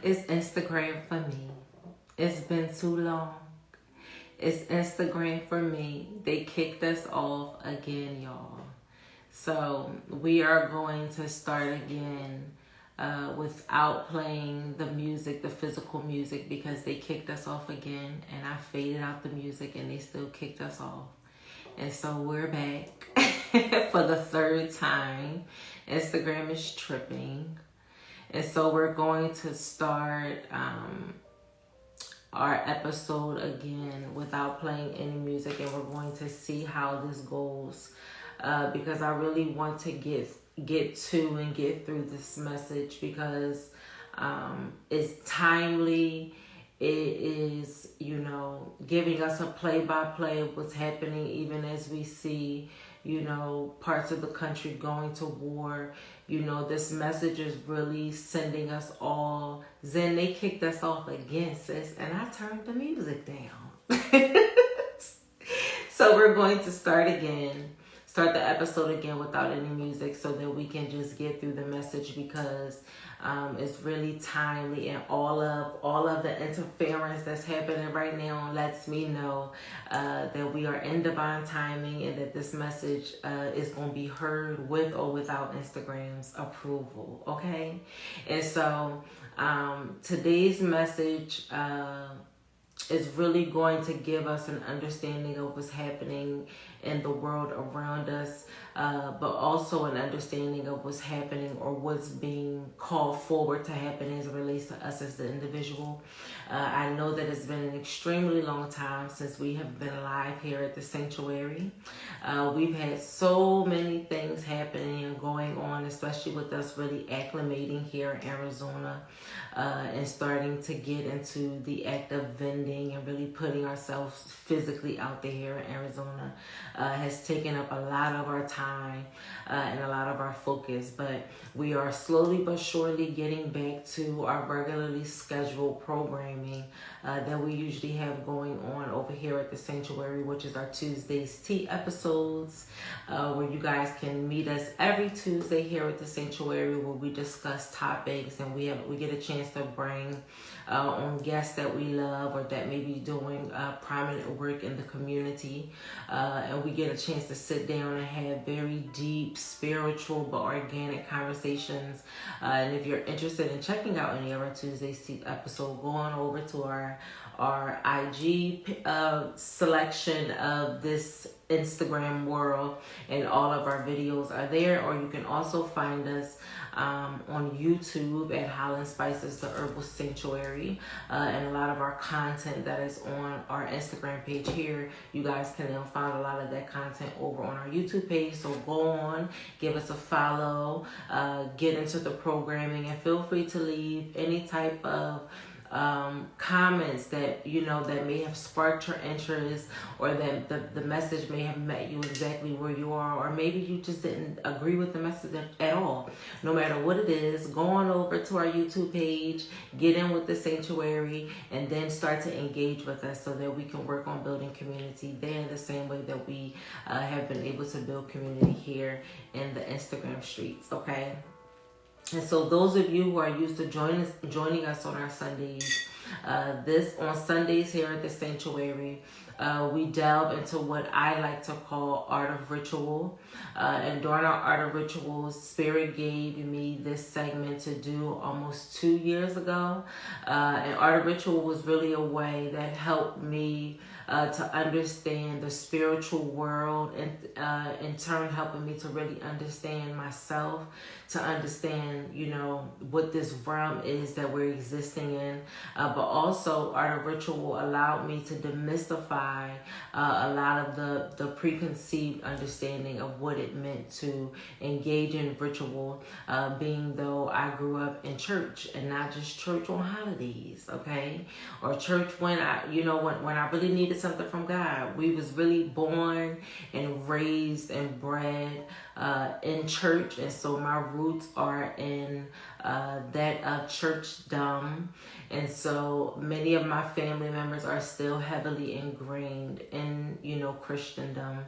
It's Instagram for me. It's been too long. It's Instagram for me. They kicked us off again, y'all. So we are going to start again without playing the music, the physical music, because they kicked us off again. And I faded out the music and they still kicked us off. And so we're back for the third time. Instagram is tripping. And so we're going to start our episode again without playing any music, and we're going to see how this goes because I really want to get to and get through this message because it's timely. It is, giving us a play-by-play of what's happening, even as we see, parts of the country going to war. This message is really sending us all. Then they kicked us off again, sis, and I turned the music down. So we're going to start the episode again without any music so that we can just get through the message because it's really timely, and all of the interference that's happening right now lets me know that we are in divine timing and that this message is going to be heard with or without Instagram's approval, okay? And so today's message is really going to give us an understanding of what's happening in the world around us, but also an understanding of what's happening or what's being called forward to happen as it relates to us as the individual. I know that it's been an extremely long time since we have been alive here at the sanctuary. We've had so many things happening and going on, especially with us really acclimating here in Arizona and starting to get into the act of vending and really putting ourselves physically out there here in Arizona. Has taken up a lot of our time and a lot of our focus, but we are slowly but surely getting back to our regularly scheduled programming that we usually have going on over here at the sanctuary, which is our Tuesdays Tea episodes, where you guys can meet us every Tuesday here at the sanctuary, where we discuss topics and we get a chance to bring on guests that we love or that may be doing prominent work in the community, and we get a chance to sit down and have very deep, spiritual but organic conversations. And if you're interested in checking out any of our Tuesdays episode, go on over to our IG selection of this Instagram world, and all of our videos are there. Or you can also find us on YouTube at Holland Spices, the Herbal Sanctuary, and a lot of our content that is on our Instagram page here. You guys can now find a lot of that content over on our YouTube page. So go on, give us a follow, get into the programming, and feel free to leave any type of comments that that may have sparked your interest, or that the message may have met you exactly where you are, or maybe you just didn't agree with the message at all. No matter what it is, go on over to our YouTube page, get in with the sanctuary, and then start to engage with us so that we can work on building community there the same way that we have been able to build community here in the Instagram streets, okay? And so those of you who are used to joining us on our Sundays, on Sundays here at the sanctuary, we delve into what I like to call Art of Ritual. And during our Art of Rituals, Spirit gave me this segment to do almost 2 years ago. And Art of Ritual was really a way that helped me to understand the spiritual world, and in turn helping me to really understand myself, to understand, what this realm is that we're existing in. But also Art of Ritual allowed me to demystify a lot of the preconceived understanding of what it meant to engage in ritual, being though I grew up in church, and not just church on holidays, okay? Or church when when I really needed something from God. We was really born and raised and bred in church, and so my roots are in that of churchdom. And so many of my family members are still heavily ingrained in, Christendom.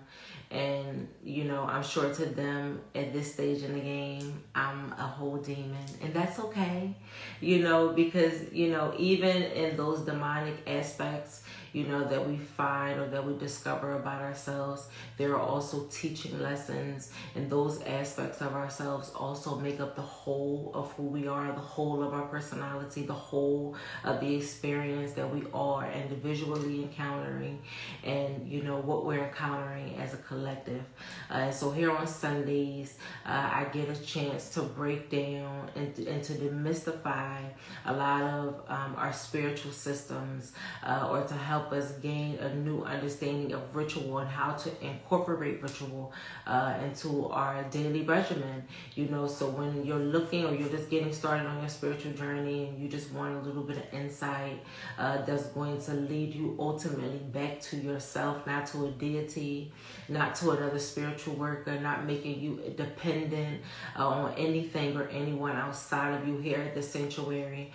And, I'm sure to them at this stage in the game, I'm a whole demon. And that's okay, because, even in those demonic aspects, that we find or that we discover about ourselves, there are also teaching lessons. And those aspects of ourselves also make up the whole of who we are, the whole of our personality, the whole of the experience that we are individually encountering, and, what we're encountering as a collective. So here on Sundays, I get a chance to break down and to demystify a lot of our spiritual systems, or to help us gain a new understanding of ritual and how to incorporate ritual into our daily regimen. So when you're looking or you're just getting started on your spiritual journey and you just want a little bit of insight that's going to lead you ultimately back to yourself, not to a deity, not to another spiritual worker, not making you dependent on anything or anyone outside of you. Here at the sanctuary,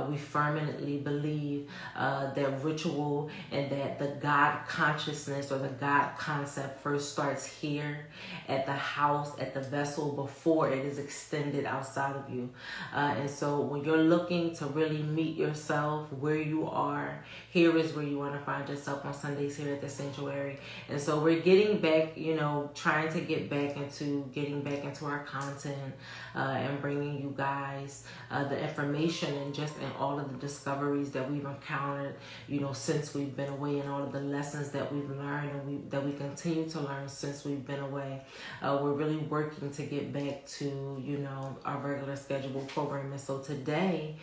we firmly believe that ritual and that the God consciousness or the God concept first starts here at the house, at the vessel, before it is extended outside of you. And so when you're looking to really meet yourself where you are, here is where you want to find yourself on Sundays here at the sanctuary. And so we're getting back, trying to get back into our content, and bringing you guys the information and just in all of the discoveries that we've encountered, since we've been away, and all of the lessons that we've learned and that we continue to learn since we've been away. We're really working to get back to, our regular scheduled programming. So today,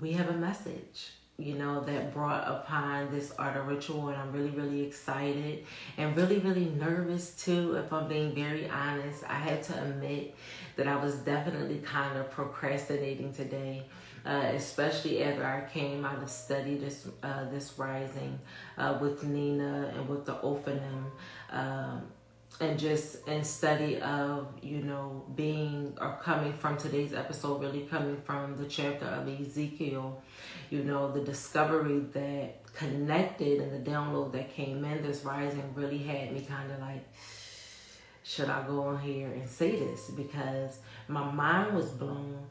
we have a message, that brought upon this art of ritual, and I'm really, really excited and really, really nervous too, if I'm being very honest. I had to admit that I was definitely kind of procrastinating today, especially after I came out of study this rising with Nina and with the Ophanim, and just in study of, being or coming from today's episode, really coming from the chapter of Ezekiel, the discovery that connected and the download that came in this rising really had me kind of like, should I go on here and say this? Because my mind was blown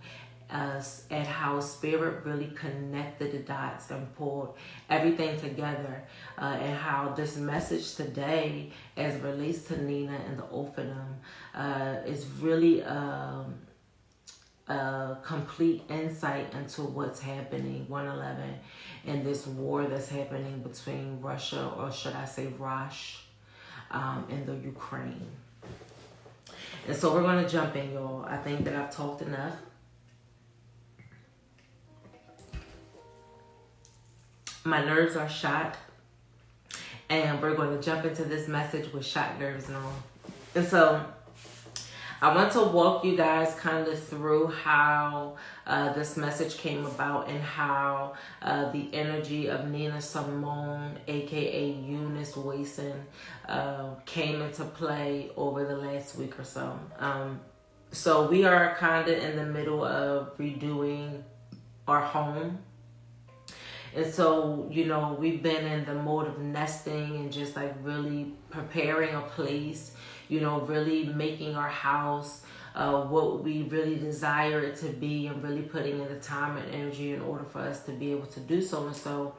at how Spirit really connected the dots and pulled everything together, and how this message today, as it relates to Nina and the Ophanim, is really a complete insight into what's happening 111 in this war that's happening between Russia, or should I say Rosh, and the Ukraine. And so we're going to jump in, y'all. I think that I've talked enough. My nerves are shot, and we're going to jump into this message with shot nerves and all. And so I want to walk you guys kind of through how this message came about, and how the energy of Nina Simone, aka Eunice Wason, came into play over the last week or so. So we are kind of in the middle of redoing our home. And so, we've been in the mode of nesting and just like really preparing a place, really making our house what we really desire it to be, and really putting in the time and energy in order for us to be able to do so. And so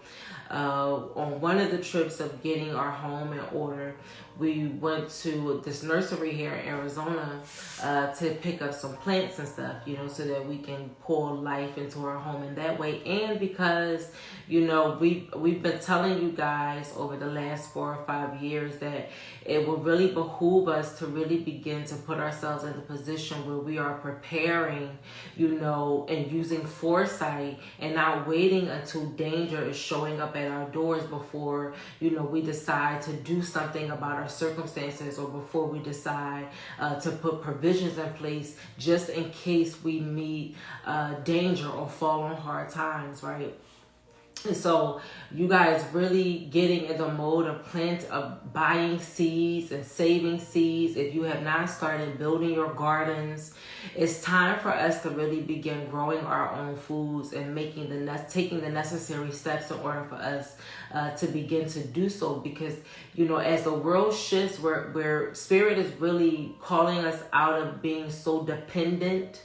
on one of the trips of getting our home in order, we went to this nursery here in Arizona to pick up some plants and stuff, so that we can pour life into our home in that way. And because, we've been telling you guys over the last 4 or 5 years that it will really behoove us to really begin to put ourselves in the position where we are preparing, and using foresight, and not waiting until danger is showing up at our doors before, we decide to do something about our circumstances, or before we decide to put provisions in place just in case we meet danger or fall on hard times, right? And so you guys really getting in the mode of buying seeds and saving seeds. If you have not started building your gardens, it's time for us to really begin growing our own foods and taking the necessary steps in order for us to begin to do so. Because, as the world shifts, where Spirit is really calling us out of being so dependent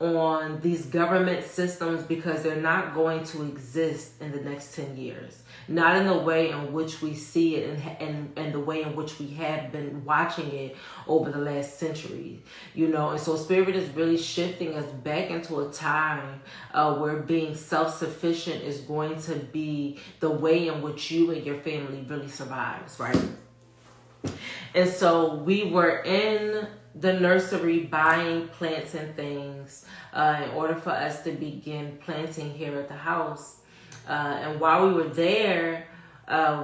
on these government systems, because they're not going to exist in the next 10 years. Not in the way in which we see it and the way in which we have been watching it over the last century. And so Spirit is really shifting us back into a time where being self-sufficient is going to be the way in which you and your family really survives, right? And so we were in the nursery buying plants and things in order for us to begin planting here at the house. And while we were there,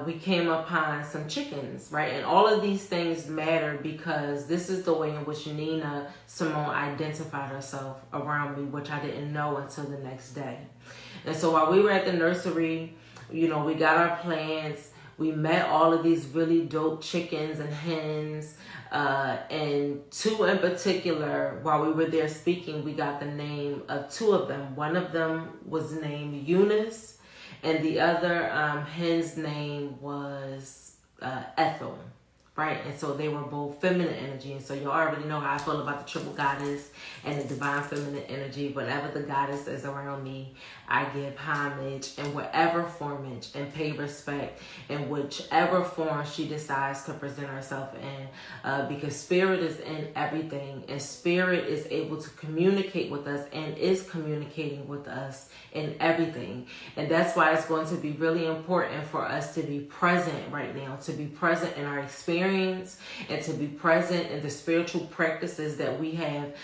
we came upon some chickens, right? And all of these things matter because this is the way in which Nina Simone identified herself around me, which I didn't know until the next day. And so while we were at the nursery, we got our plants. We met all of these really dope chickens and hens. And two in particular, while we were there speaking, we got the name of two of them. One of them was named Eunice, and the other hen's name was Ethel, right? And so they were both feminine energy. And so you already know how I feel about the triple goddess and the divine feminine energy. Whenever the goddess is around me, I give homage in whatever form and pay respect in whichever form she decides to present herself in, because Spirit is in everything, and Spirit is able to communicate with us and is communicating with us in everything. And that's why it's going to be really important for us to be present right now, to be present in our experience and to be present in the spiritual practices that we have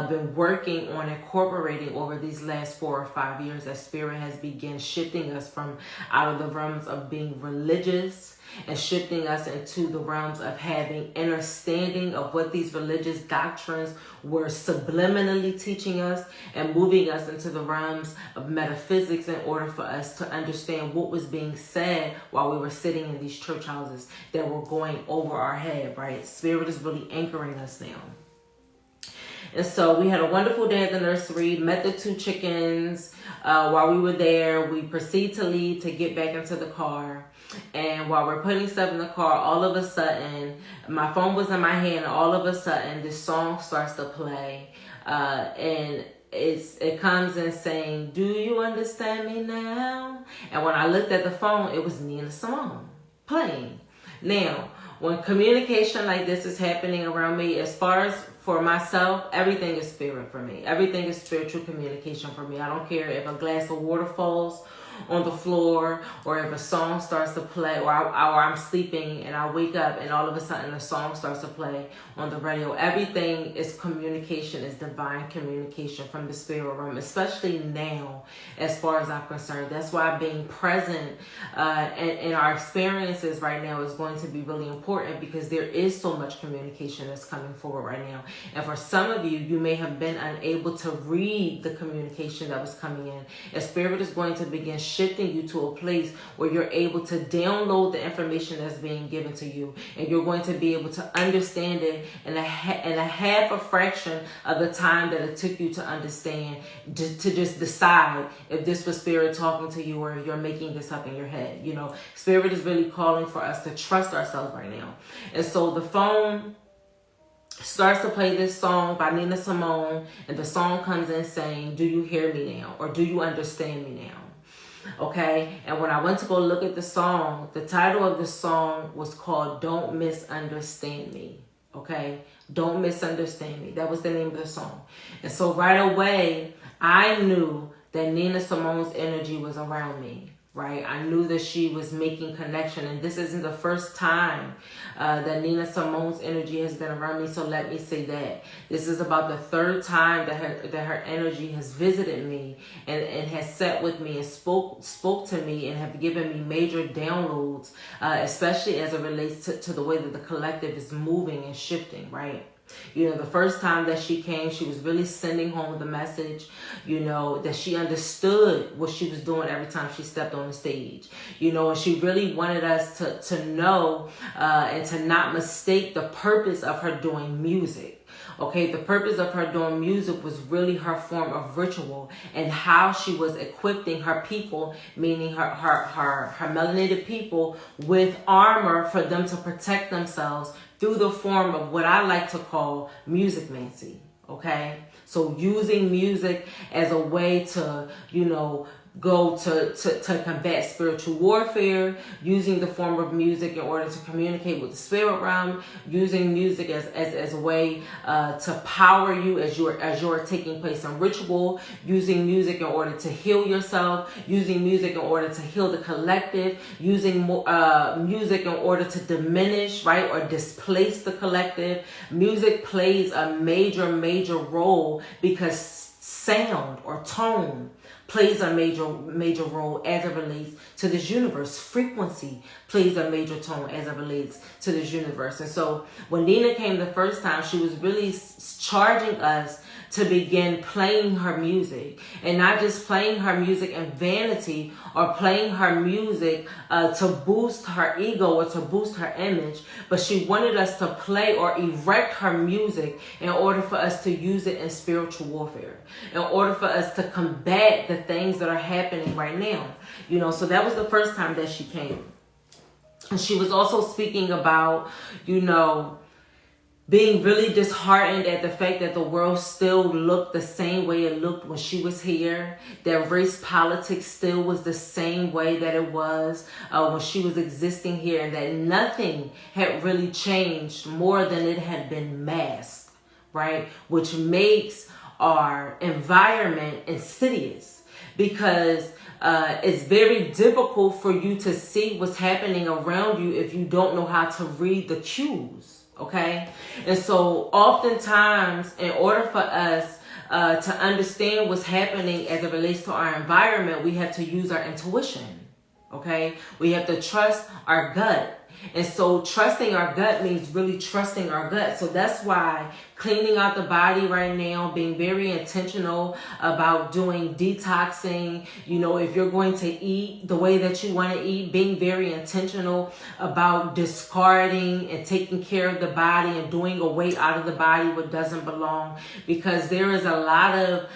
been working on incorporating over these last 4 or 5 years, as Spirit has begun shifting us from out of the realms of being religious and shifting us into the realms of having understanding of what these religious doctrines were subliminally teaching us, and moving us into the realms of metaphysics in order for us to understand what was being said while we were sitting in these church houses that were going over our head, right? Spirit is really anchoring us now. And so we had a wonderful day at the nursery, met the two chickens. While we were there, we proceed to leave to get back into the car. And while we're putting stuff in the car, all of a sudden, my phone was in my hand, and all of a sudden, this song starts to play. And it comes in saying, "Do you understand me now?" And when I looked at the phone, it was Nina Simone playing. Now, when communication like this is happening around me, as far as for myself, everything is spirit for me. Everything is spiritual communication for me. I don't care if a glass of water falls on the floor, or if a song starts to play, or I'm sleeping and I wake up and all of a sudden a song starts to play on the radio. Everything is communication, is divine communication from the spirit realm, especially now as far as I'm concerned. That's why being present in our experiences right now is going to be really important, because there is so much communication that's coming forward right now. And for some of you, you may have been unable to read the communication that was coming in. And Spirit is going to begin shifting you to a place where you're able to download the information that's being given to you, and you're going to be able to understand it in a half a fraction of the time that it took you to understand, to just decide if this was Spirit talking to you or if you're making this up in your head. Spirit is really calling for us to trust ourselves right now. And so the phone starts to play this song by Nina Simone, and the song comes in saying, "Do you hear me now?" or "Do you understand me now?" Okay, and when I went to go look at the song, the title of the song was called "Don't Misunderstand Me." Okay, "Don't Misunderstand Me." That was the name of the song. And so right away, I knew that Nina Simone's energy was around me. Right, I knew that she was making connection, and this isn't the first time that Nina Simone's energy has been around me. So let me say that this is about the third time that her energy has visited me and has sat with me and spoke to me and have given me major downloads, especially as it relates to the way that the collective is moving and shifting. Right. You know, the first time that she came, she was really sending home the message, you know, that she understood what she was doing every time she stepped on the stage. You know, and she really wanted us to know and to not mistake the purpose of her doing music. Okay, the purpose of her doing music was really her form of ritual and how she was equipping her people, meaning her melanated people, with armor for them to protect themselves through the form of what I like to call music mancy. Okay, so using music as a way to, you know, go to combat spiritual warfare, using the form of music in order to communicate with the spirit realm, using music as a way to power you as you're taking place in ritual, using music in order to heal yourself, using music in order to heal the collective, using music in order to diminish, right, or displace the collective. Music plays a major role because sound or tone plays a major role as it relates to this universe. Frequency plays a major tone as it relates to this universe. And so when Nina came the first time, she was really charging us to begin playing her music, and not just playing her music in vanity or playing her music to boost her ego or to boost her image, but she wanted us to play or erect her music in order for us to use it in spiritual warfare, in order for us to combat the things that are happening right now. You know, so that was the first time that she came. And she was also speaking about, you know, being really disheartened at the fact that the world still looked the same way it looked when she was here, that race politics still was the same way that it was when she was existing here, and that nothing had really changed more than it had been masked, right? Which makes our environment insidious, because it's very difficult for you to see what's happening around you if you don't know how to read the cues. Okay, and so oftentimes, in order for us to understand what's happening as it relates to our environment, we have to use our intuition. Okay, we have to trust our gut. And so trusting our gut means really trusting our gut. So that's why cleaning out the body right now, being very intentional about doing detoxing, you know, if you're going to eat the way that you want to eat, being very intentional about discarding and taking care of the body and doing away out of the body what doesn't belong, because there is a lot of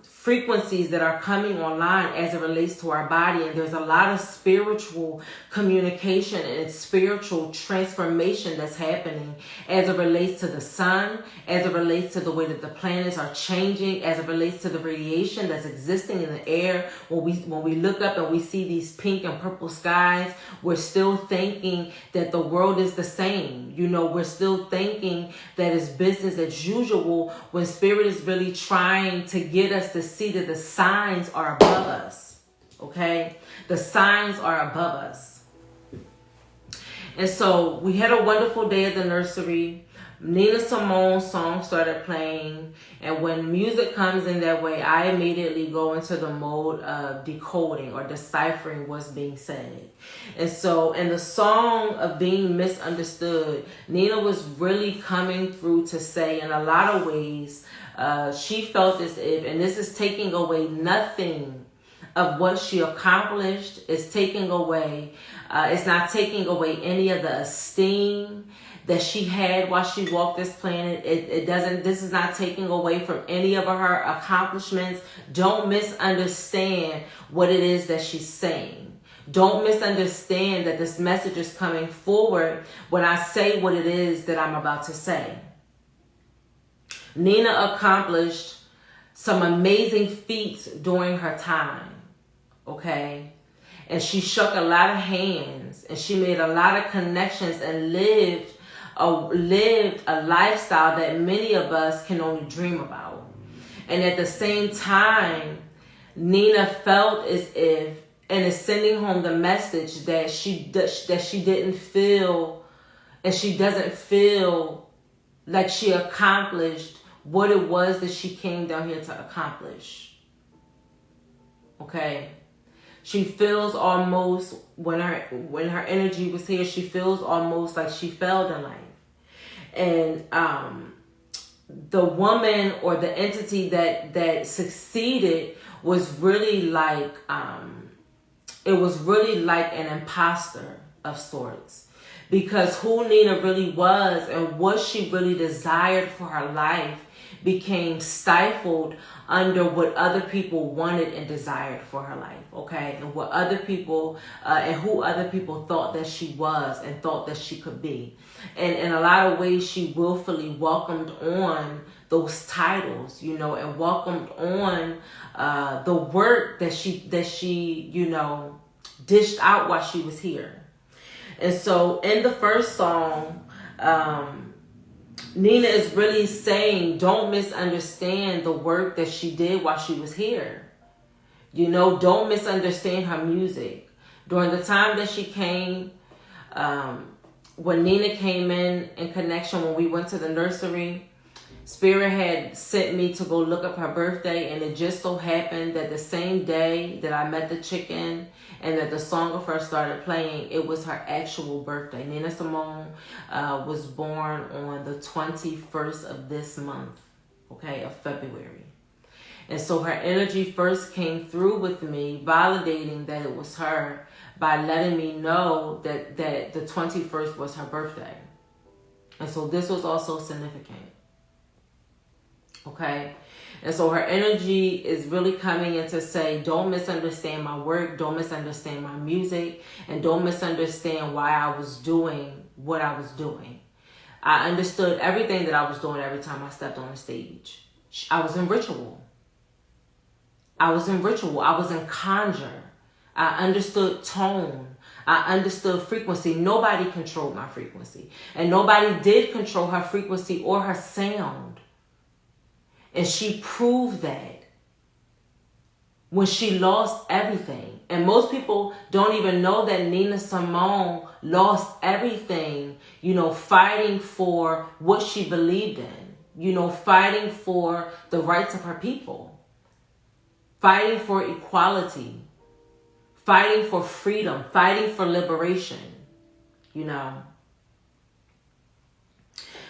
frequencies that are coming online as it relates to our body, and there's a lot of spiritual communication and spiritual transformation that's happening as it relates to the sun, as it relates to the way that the planets are changing, as it relates to the radiation that's existing in the air. When we look up and we see these pink and purple skies, we're still thinking that the world is the same. You know, we're still thinking that it's business as usual, when spirit is really trying to get us to see that the signs are above us. Okay, the signs are above us. And so we had a wonderful day at the nursery. Nina Simone's song started playing, and when music comes in that way, I immediately go into the mode of decoding or deciphering what's being said. And so in the song of Being Misunderstood, Nina was really coming through to say, in a lot of ways, she felt as if, and this is taking away nothing of what she accomplished, it's taking away, it's not taking away any of the esteem that she had while she walked this planet. This is not taking away from any of her accomplishments. Don't misunderstand what it is that she's saying. Don't misunderstand that this message is coming forward when I say what it is that I'm about to say. Nina accomplished some amazing feats during her time, okay? And she shook a lot of hands, and she made a lot of connections, and lived a lifestyle that many of us can only dream about. And at the same time, Nina felt as if, and is sending home the message that she didn't feel, and she doesn't feel like she accomplished what it was that she came down here to accomplish. Okay? She feels almost, when her energy was here, she feels almost like she failed in life. And the woman or the entity that succeeded was really like it was really like an imposter of sorts, because who Nina really was and what she really desired for her life became stifled under what other people wanted and desired for her life, okay? And what other people and who other people thought that she was and thought that she could be. And in a lot of ways, she willfully welcomed on those titles, you know, and welcomed on the work that she, you know, dished out while she was here. And so in the first song, Nina is really saying, don't misunderstand the work that she did while she was here. You know, don't misunderstand her music. During the time that she came, when Nina came in connection, when we went to the nursery, Spirit had sent me to go look up her birthday, and it just so happened that the same day that I met the chicken and that the song of her started playing, it was her actual birthday. Nina Simone was born on the 21st of this month, okay, of February. And so her energy first came through with me, validating that it was her by letting me know that the 21st was her birthday. And so this was also significant. Okay, and so her energy is really coming in to say, don't misunderstand my work, don't misunderstand my music, and don't misunderstand why I was doing what I was doing. I understood everything that I was doing every time I stepped on the stage. I was in ritual. I was in conjure. I understood tone. I understood frequency. Nobody controlled my frequency. And nobody did control her frequency or her sound. And she proved that when she lost everything. And most people don't even know that Nina Simone lost everything, you know, fighting for what she believed in, you know, fighting for the rights of her people, fighting for equality, fighting for freedom, fighting for liberation, you know.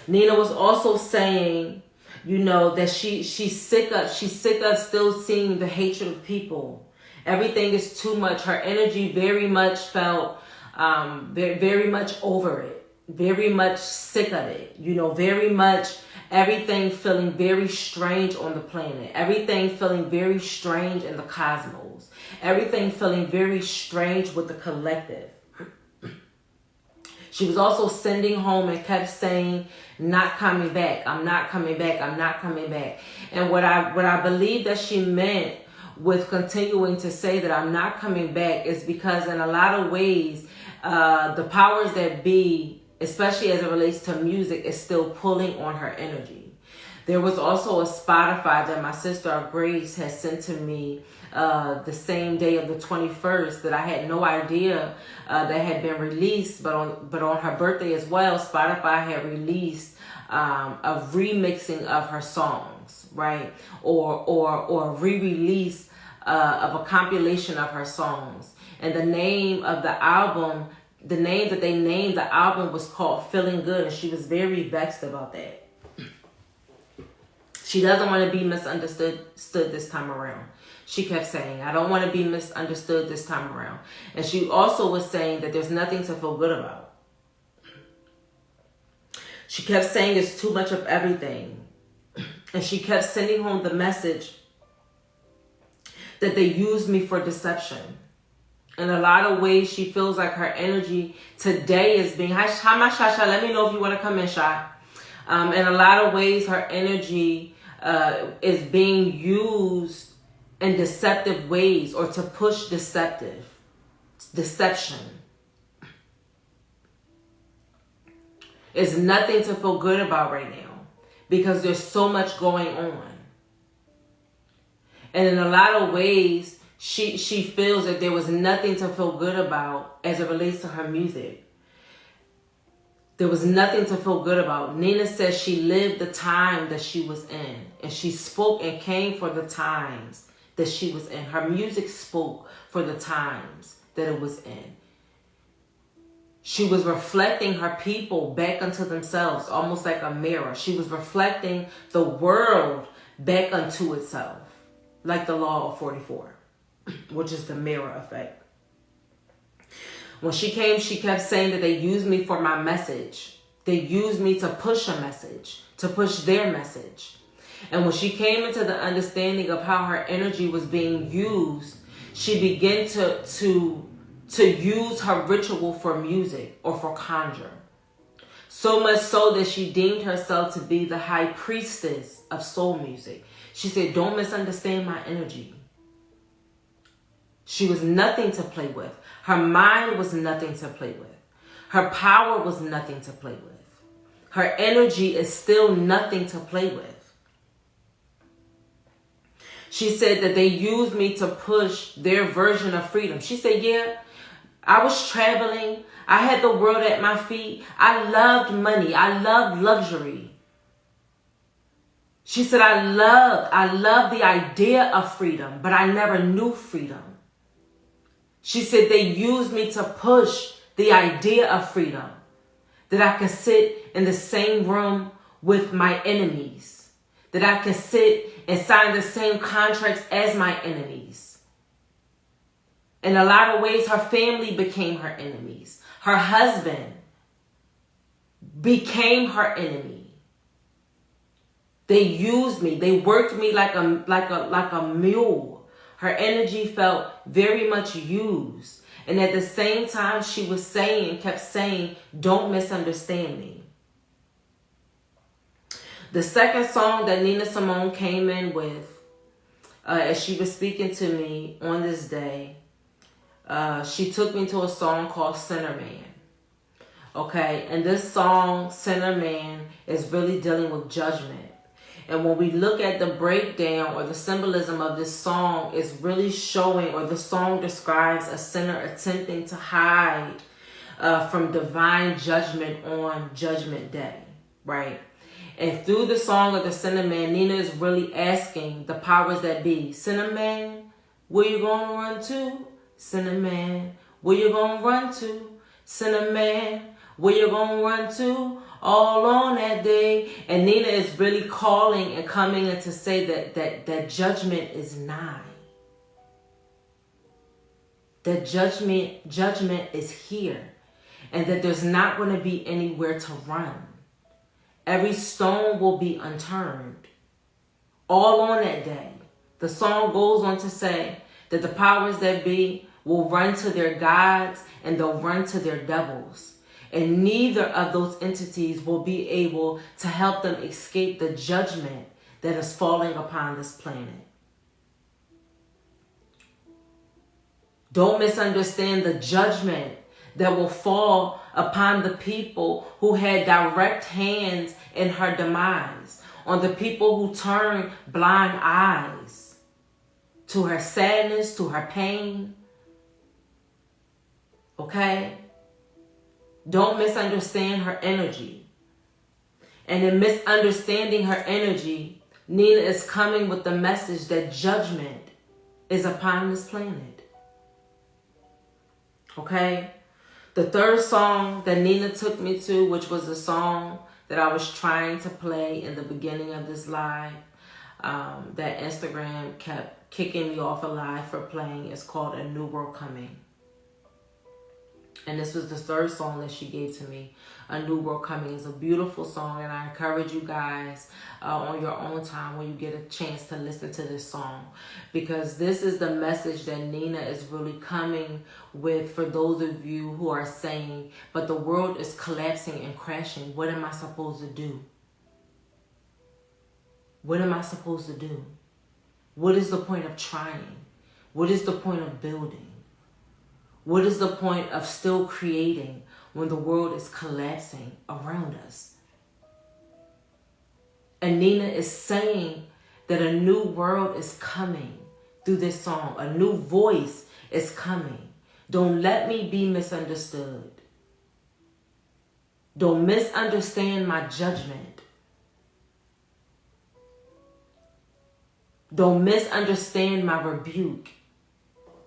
Nina was also saying, you know, that she's sick of still seeing the hatred of people. Everything is too much. Her energy very much felt very much over it, very much sick of it, you know, very much everything feeling very strange on the planet, everything feeling very strange in the cosmos, everything feeling very strange with the collective. She was also sending home and kept saying, not coming back. I'm not coming back. I'm not coming back. And what I believe that she meant with continuing to say that I'm not coming back is because in a lot of ways, the powers that be, especially as it relates to music, is still pulling on her energy. There was also a Spotify that my sister Grace had sent to me the same day of the 21st that I had no idea that had been released, but on her birthday as well, Spotify had released a remixing of her songs, right? Or re-release of a compilation of her songs. And the name of the album, the name that they named the album was called Feeling Good, and she was very vexed about that. She doesn't want to be misunderstood this time around. She kept saying, I don't want to be misunderstood this time around. And she also was saying that there's nothing to feel good about. She kept saying it's too much of everything. And she kept sending home the message that they used me for deception. In a lot of ways, she feels like her energy today is being... Hi, my Shasha. Let me know if you want to come in, Sha. In a lot of ways, her energy is being used in deceptive ways, or to push deception. It's nothing to feel good about right now because there's so much going on. And in a lot of ways, she feels that there was nothing to feel good about as it relates to her music. There was nothing to feel good about. Nina says she lived the time that she was in, and she spoke and came for the times that she was in. Her music spoke for the times that it was in. She was reflecting her people back unto themselves, almost like a mirror. She was reflecting the world back unto itself, like the law of 44, which is the mirror effect. When she came, she kept saying that they used me for my message. They used me to push a message, to push their message. And when she came into the understanding of how her energy was being used, she began to use her ritual for music or for conjure. So much so that she deemed herself to be the high priestess of soul music. She said, don't misunderstand my energy. She was nothing to play with. Her mind was nothing to play with. Her power was nothing to play with. Her energy is still nothing to play with. She said that they used me to push their version of freedom. She said, yeah, I was traveling. I had the world at my feet. I loved money. I loved luxury. She said, I loved the idea of freedom, but I never knew freedom. She said they used me to push the idea of freedom, that I could sit in the same room with my enemies, that I could sit and sign the same contracts as my enemies. In a lot of ways, her family became her enemies. Her husband became her enemy. They used me. They worked me like a mule. Her energy felt very much used. And at the same time, she was kept saying, don't misunderstand me. The second song that Nina Simone came in with, as she was speaking to me on this day, she took me to a song called Sinner Man. Okay, and this song, Sinner Man, is really dealing with judgment. And when we look at the breakdown or the symbolism of this song, it's really showing, or the song describes a sinner attempting to hide from divine judgment on Judgment Day, right? And through the song of the Sinner Man, Nina is really asking the powers that be, Sinner Man, where you gonna run to? Sinner Man, where you gonna run to? Sinner Man, where you gonna run to? All on that day. And Nina is really calling and coming in to say that judgment is nigh. That judgment is here. And that there's not going to be anywhere to run. Every stone will be unturned. All on that day. The song goes on to say that the powers that be will run to their gods and they'll run to their devils. And neither of those entities will be able to help them escape the judgment that is falling upon this planet. Don't misunderstand the judgment that will fall upon the people who had direct hands in her demise, on the people who turned blind eyes to her sadness, to her pain. Okay? Don't misunderstand her energy. And in misunderstanding her energy, Nina is coming with the message that judgment is upon this planet. Okay? The third song that Nina took me to, which was a song that I was trying to play in the beginning of this live, that Instagram kept kicking me off a live for playing, is called A New World Coming. And this was the third song that she gave to me. A New World Coming is a beautiful song, and I encourage you guys on your own time when you get a chance to listen to this song, because this is the message that Nina is really coming with for those of you who are saying, but the world is collapsing and crashing. What am I supposed to do? What am I supposed to do? What is the point of trying? What is the point of building? What is the point of still creating when the world is collapsing around us? And Nina is saying that a new world is coming through this song. A new voice is coming. Don't let me be misunderstood. Don't misunderstand my judgment. Don't misunderstand my rebuke.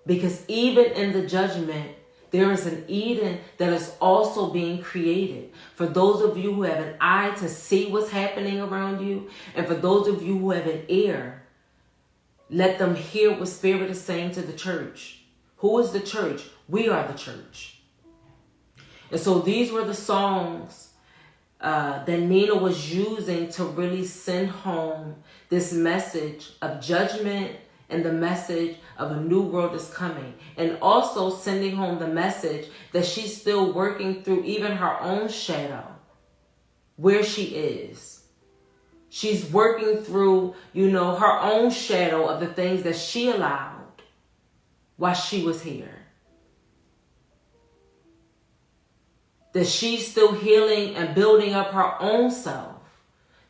Because even in the judgment, there is an Eden that is also being created. For those of you who have an eye to see what's happening around you, and for those of you who have an ear, let them hear what Spirit is saying to the church. Who is the church? We are the church. And so these were the songs that Nina was using to really send home this message of judgment and the message of a new world is coming. And also sending home the message that she's still working through even her own shadow, where she is. She's working through, her own shadow of the things that she allowed while she was here. That she's still healing and building up her own self.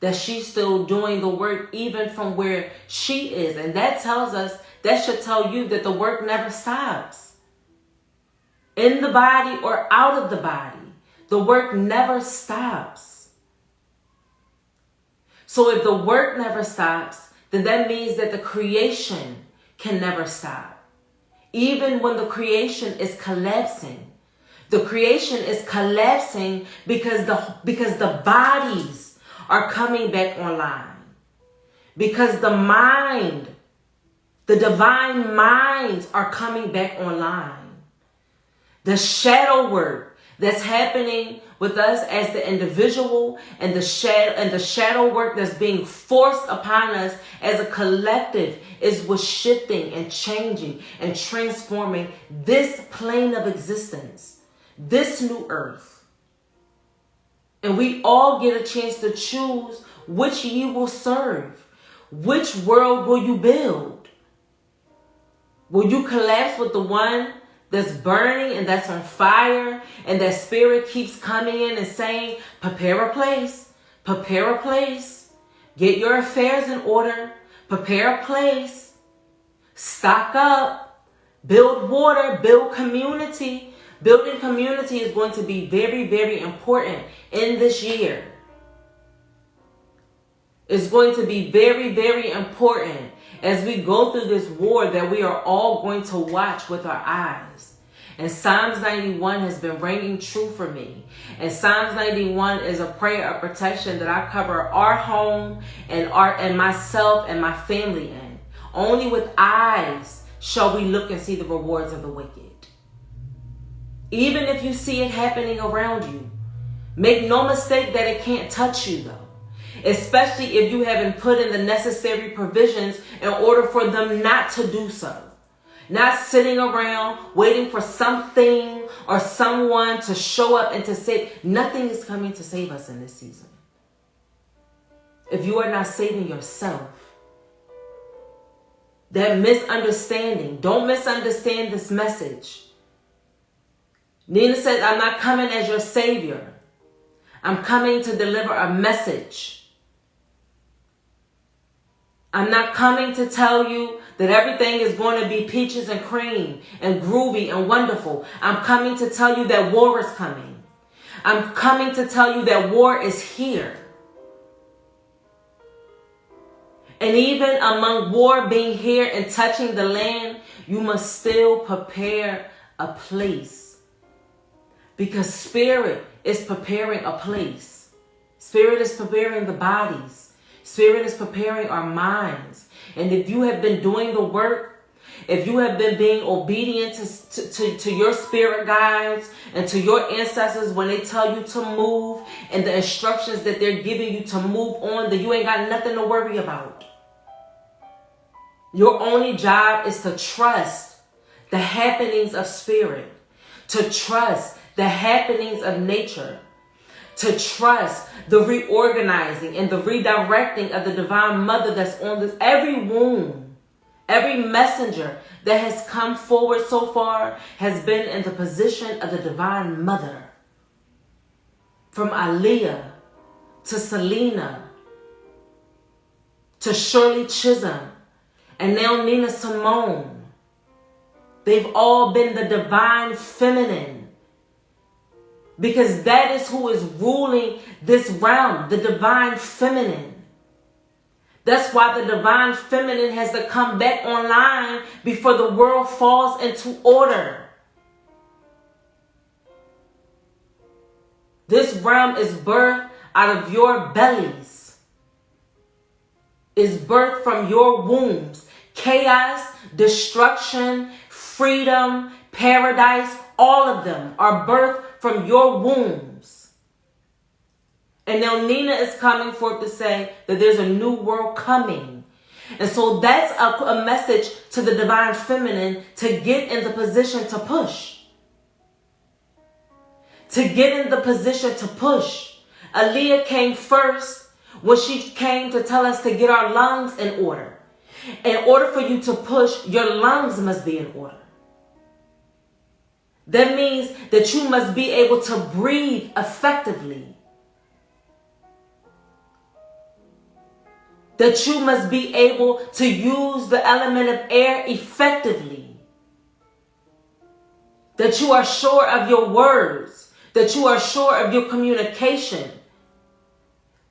That she's still doing the work even from where she is. And that should tell you that the work never stops. In the body or out of the body, the work never stops. So if the work never stops, then that means that the creation can never stop. Even when the creation is collapsing. The creation is collapsing because the bodies are coming back online. Because the mind, the divine minds are coming back online. The shadow work that's happening with us as the individual and the shadow work that's being forced upon us as a collective is what's shifting and changing and transforming this plane of existence, this new earth. And we all get a chance to choose which ye will serve. Which world will you build? Will you collapse with the one that's burning and that's on fire, and that Spirit keeps coming in and saying, prepare a place, get your affairs in order, prepare a place, stock up, build water, build community. Building community is going to be very, very important in this year. It's going to be very, very important as we go through this war that we are all going to watch with our eyes. And Psalms 91 has been ringing true for me. And Psalms 91 is a prayer of protection that I cover our home and myself and my family in. Only with eyes shall we look and see the rewards of the wicked. Even if you see it happening around you, make no mistake that it can't touch you though. Especially if you haven't put in the necessary provisions in order for them not to do so. Not sitting around waiting for something or someone to show up and to say, nothing is coming to save us in this season. If you are not saving yourself, that misunderstanding, don't misunderstand this message. Nina said, I'm not coming as your savior. I'm coming to deliver a message. I'm not coming to tell you that everything is going to be peaches and cream and groovy and wonderful. I'm coming to tell you that war is coming. I'm coming to tell you that war is here. And even among war being here and touching the land, you must still prepare a place. Because Spirit is preparing a place. Spirit is preparing the bodies. Spirit is preparing our minds. And if you have been doing the work, if you have been being obedient to your spirit guides and to your ancestors when they tell you to move and the instructions that they're giving you to move on, then you ain't got nothing to worry about. Your only job is to trust the happenings of spirit, to trust the happenings of nature, to trust the reorganizing and the redirecting of the divine mother that's on this. Every womb, every messenger that has come forward so far has been in the position of the divine mother. From Aaliyah to Selena to Shirley Chisholm and now Nina Simone. They've all been the divine feminine. Because that is who is ruling this realm, the divine feminine. That's why the divine feminine has to come back online before the world falls into order. This realm is birthed out of your bellies. Is birthed from your wombs. Chaos, destruction, freedom, paradise, all of them are birthed from your wombs. And now Nina is coming forth to say that there's a new world coming. And so that's a message to the divine feminine to get in the position to push. To get in the position to push. Aaliyah came first when she came to tell us to get our lungs in order. In order for you to push, your lungs must be in order. That means that you must be able to breathe effectively. That you must be able to use the element of air effectively. That you are sure of your words. That you are sure of your communication.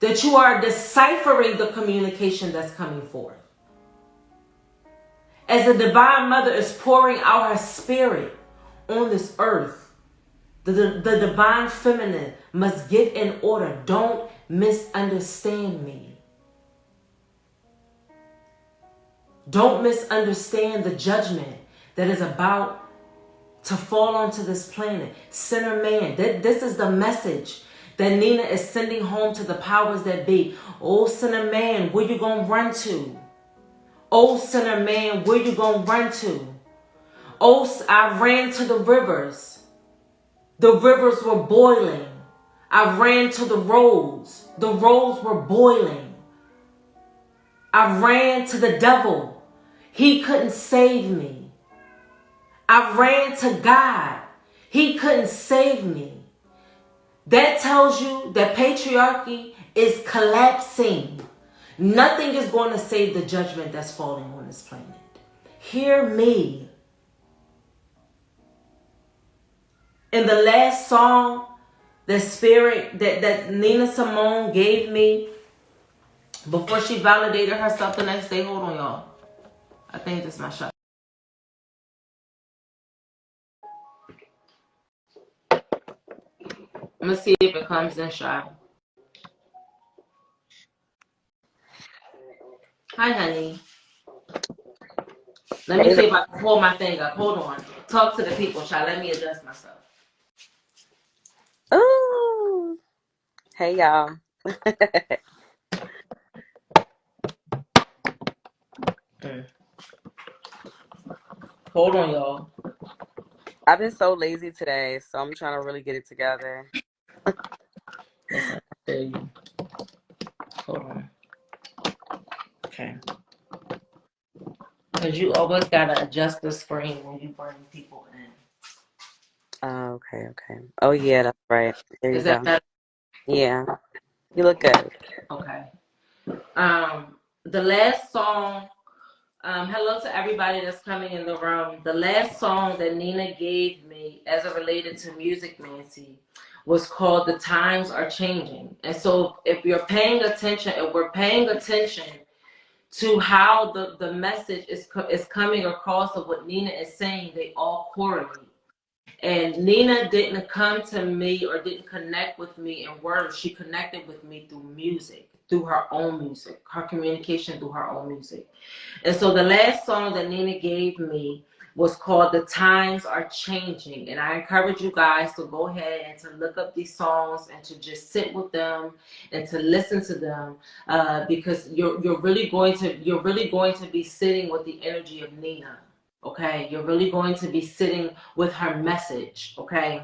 That you are deciphering the communication that's coming forth. As the divine mother is pouring out her spirit on this earth, the divine feminine must get in order. Don't misunderstand me. Don't misunderstand the judgment that is about to fall onto this planet. Sinner man. This is the message that Nina is sending home to the powers that be. Oh, sinner man, where you gonna run to? Oh, sinner man, where you gonna run to? Oh, I ran to the rivers. The rivers were boiling. I ran to the roads. The roads were boiling. I ran to the devil. He couldn't save me. I ran to God. He couldn't save me. That tells you that patriarchy is collapsing. Nothing is going to save the judgment that's falling on this planet. Hear me. In the last song, the spirit that Nina Simone gave me before she validated herself the next day. Hold on, y'all. I think this is my shot. I'm going to see if it comes in shot. Hi, honey. Let me see if I can pull my thing up. Hold on. Talk to the people, child. Let me adjust myself. Ooh. Hey, y'all. Hold on, y'all. I've been so lazy today, so I'm trying to really get it together. Listen, I feel you. Hold on. Okay. Because you always got to adjust the screen when you bring people in. Oh, okay. Oh, yeah, that's right. There you Is that go. better? Yeah. You look good. Okay. The last song, hello to everybody that's coming in the room. The last song that Nina gave me as it related to music, Nancy, was called The Times Are Changing. And so if we're paying attention to how the message is coming across of what Nina is saying, they all correlate. And Nina didn't come to me or didn't connect with me in words. She connected with me through music, through her own music, her communication through her own music. And so the last song that Nina gave me was called The Times Are Changing. And I encourage you guys to go ahead and to look up these songs and to just sit with them and to listen to them, because you're really going to be sitting with the energy of Nina. Okay, you're really going to be sitting with her message. Okay.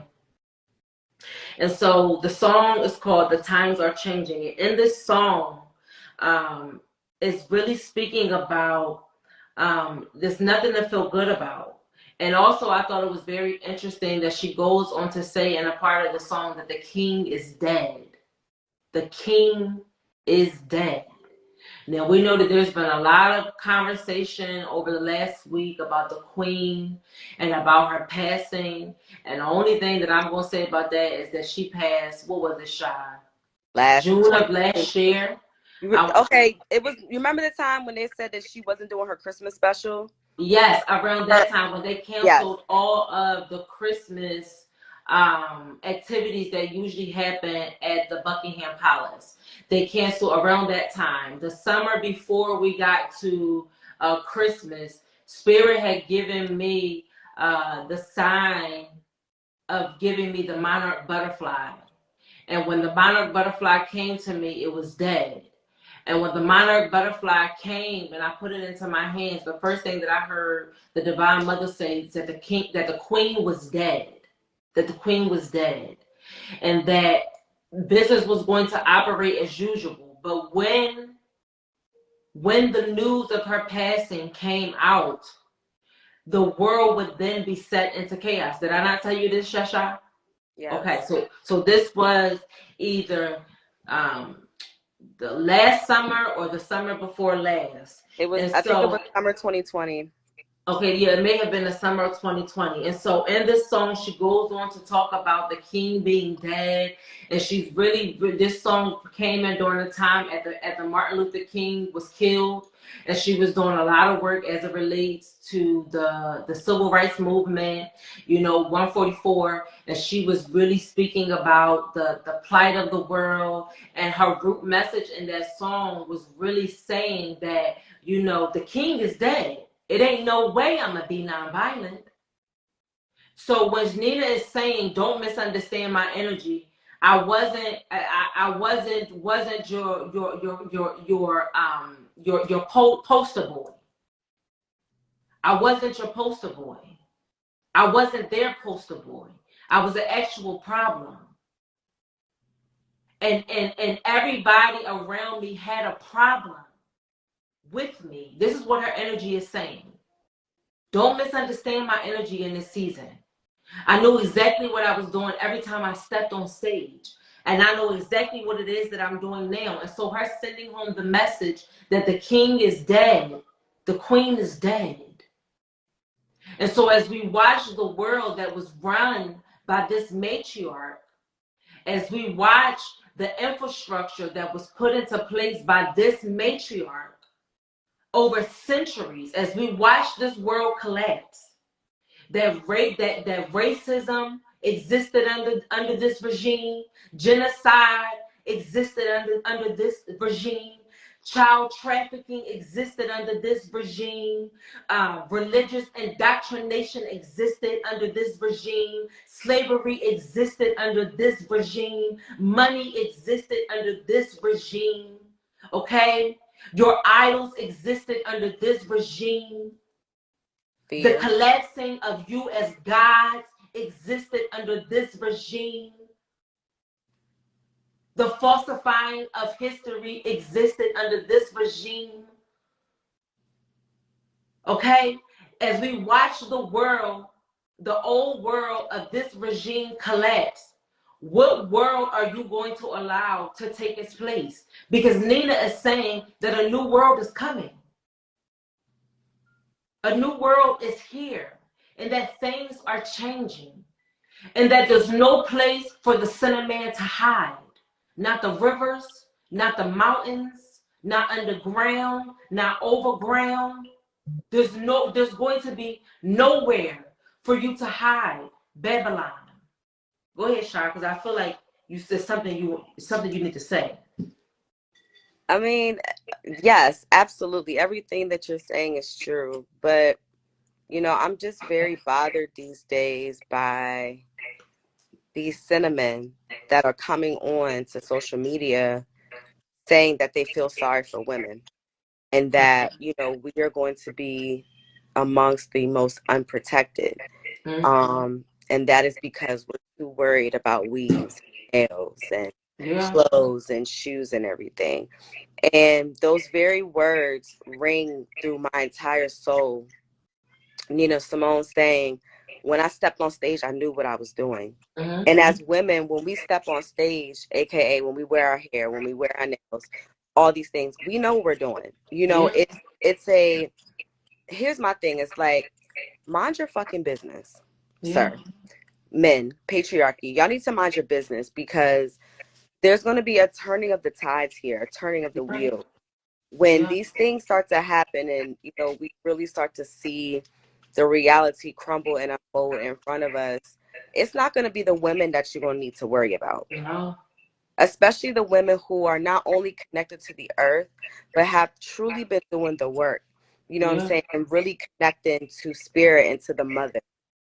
And so the song is called The Times Are Changing. And in this song, it's really speaking about there's nothing to feel good about. And also, I thought it was very interesting that she goes on to say in a part of the song that the king is dead. The king is dead. Now, we know that there's been a lot of conversation over the last week about the queen and about her passing. And the only thing that I'm going to say about that is that she passed, what was it, Shy? June of last year. Okay, it was. You remember the time when they said that she wasn't doing her Christmas special? Yes, around that time when they canceled all of the Christmas activities that usually happen at the Buckingham Palace. They canceled around that time. The summer before we got to Christmas, Spirit had given me the sign of giving me the monarch butterfly. And when the monarch butterfly came to me, it was dead. And when the monarch butterfly came and I put it into my hands, the first thing that I heard the Divine Mother say is that the queen was dead. That the queen was dead. And that business was going to operate as usual. But when the news of her passing came out, the world would then be set into chaos. Did I not tell you this, Shasha? Yes. Okay, so this was either the last summer or the summer before last. It was. And I think it so, was summer 2020. okay, yeah, it may have been the summer of 2020. And so in this song, she goes on to talk about the king being dead. And she's really, this song came in during the time at the Martin Luther King was killed. And she was doing a lot of work as it relates to the civil rights movement, 144. And she was really speaking about the plight of the world. And her group message in that song was really saying that, the king is dead. It ain't no way I'm gonna be nonviolent. So when Nina is saying, "Don't misunderstand my energy," I wasn't your poster boy. I wasn't your poster boy. I wasn't their poster boy. I was an actual problem. And everybody around me had a problem with me. This is what her energy is saying. Don't misunderstand my energy in this season. I knew exactly what I was doing every time I stepped on stage. And I know exactly what it is that I'm doing now. And so her sending home the message that the king is dead, the queen is dead. And so as we watch the world that was run by this matriarch, as we watch the infrastructure that was put into place by this matriarch over centuries, as we watch this world collapse, that racism existed under this regime, genocide existed under this regime, child trafficking existed under this regime, religious indoctrination existed under this regime, slavery existed under this regime, money existed under this regime. Okay, your idols existed under this regime. Fear. The collapsing of you as gods existed under this regime. The falsifying of history existed under this regime. Okay? As we watch the world, the old world of this regime collapse, what world are you going to allow to take its place? Because Nina is saying that a new world is coming. A new world is here, and that things are changing, and that there's no place for the sinner man to hide. Not the rivers, not the mountains, not underground, not overground. There's going to be nowhere for you to hide. Babylon. Go ahead, Shar, because I feel like you said something you need to say. I mean, yes, absolutely. Everything that you're saying is true. But, I'm just very bothered these days by these cinnamon that are coming on to social media saying that they feel sorry for women and that, we are going to be amongst the most unprotected. And that is because we're too worried about weaves, nails, and clothes and shoes and everything. And those very words ring through my entire soul. Nina Simone saying, when I stepped on stage, I knew what I was doing. And as women, when we step on stage, AKA when we wear our hair, when we wear our nails, all these things, we know what we're doing. Here's my thing. It's like, mind your fucking business, sir. Men, patriarchy, y'all need to mind your business because there's going to be a turning of the tides here, a turning of the wheel. When these things start to happen and, we really start to see the reality crumble and unfold in front of us, it's not going to be the women that you're going to need to worry about, You know? especially the women who are not only connected to the earth, but have truly been doing the work. You know what I'm Yeah. saying? And really connecting to spirit and to the mother.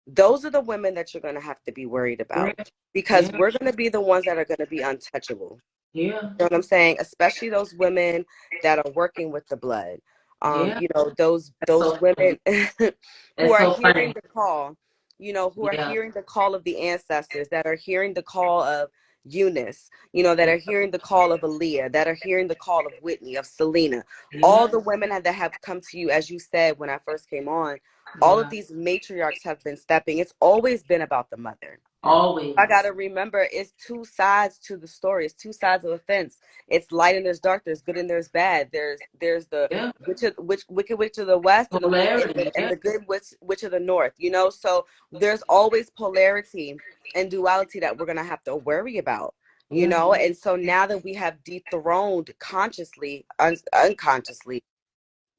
Those are the women that you're going to have to be worried Yeah. about, because Yeah. we're going to be the ones that are going to be untouchable. Yeah. You know what I'm saying? Especially those women that are working with the blood. Yeah. That's Those so funny. women who It's are so hearing funny. the call, who are Yeah. hearing the call of the ancestors, that are hearing the call of Eunice, that Yeah. are hearing the call of Aaliyah, that are hearing the call of Whitney, of Selena. All Yeah. the women that have come to you, as you said when I first came on, all of Yeah. these matriarchs have been stepping. It's always been about the mother. I Always. gotta remember, it's two sides to the story. It's two sides of the fence. It's light and there's dark. There's good and there's bad. There's the Yeah. wicked witch of the west, and Polarity. and Yeah. the good witch of the north. So there's always polarity and duality that we're gonna have to worry about. Yeah. And so now that we have dethroned consciously, unconsciously,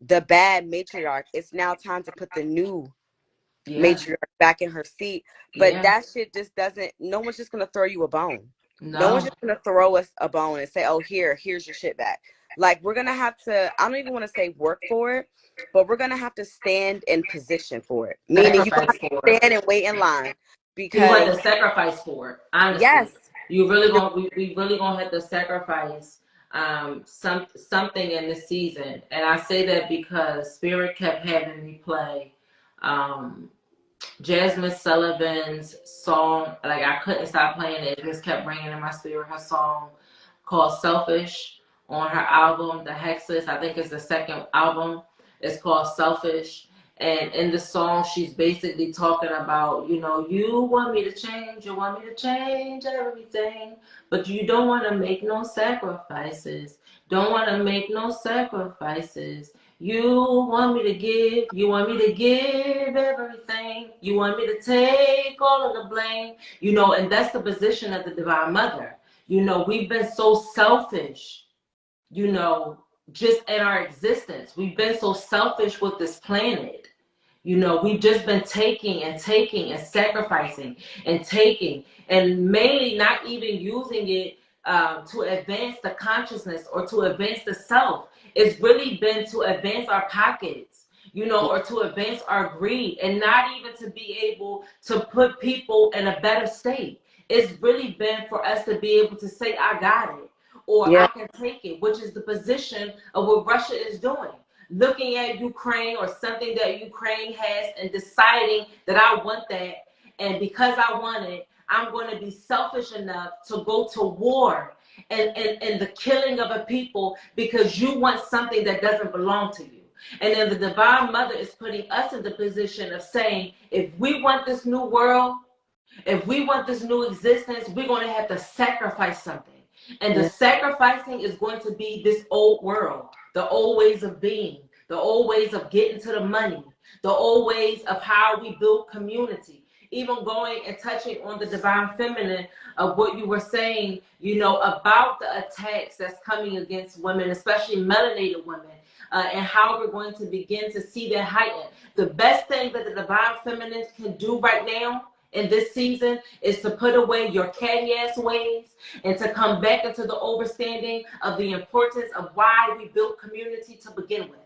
the bad matriarch, it's now time to put the new Yeah. matriarch back in her seat. But Yeah. that shit just doesn't, no one's just gonna throw you a bone. No one's No. just gonna throw us a bone and say, oh, here's your shit back. Like, we're gonna have to, I don't even want to say work for it, but we're gonna have to stand in position for it. Meaning you're gonna Sacrifice have for to it. stand and wait in line. You got Because to sacrifice for it. Honestly, yes, you really you're, gonna we really gonna have to sacrifice something in this season. And I say that because Spirit kept having me play um Jasmine Sullivan's song. Like, I couldn't stop playing it. It just kept ringing in my spirit. Her song called Selfish on her album, The Hexes. I think it's the second album. It's called Selfish. And in the song, she's basically talking about, you want me to change, you want me to change everything, but you don't want to make no sacrifices. Don't want to make no sacrifices. You want me to give, you want me to give everything. You want me to take all of the blame. And that's the position of the Divine Mother. We've been so selfish, you know, just in our existence. We've been so selfish with this planet. We've just been taking and taking and sacrificing and taking, and mainly not even using it to advance the consciousness or to advance the self. It's really been to advance our pockets, or to advance our greed, and not even to be able to put people in a better state. It's really been for us to be able to say, I got it, or yeah, I can take it, which is the position of what Russia is doing, looking at Ukraine or something that Ukraine has and deciding that I want that. And because I want it, I'm going to be selfish enough to go to war and the killing of a people because you want something that doesn't belong to you. And then the Divine Mother is putting us in the position of saying, if we want this new world, if we want this new existence, we're going to have to sacrifice something. And the yeah, sacrificing is going to be this old world, the old ways of being, the old ways of getting to the money, the old ways of how we build community. Even going and touching on the divine feminine of what you were saying, about the attacks that's coming against women, especially melanated women, and how we're going to begin to see that heighten. The best thing that the divine feminine can do right now in this season is to put away your catty ass ways and to come back into the understanding of the importance of why we built community to begin with.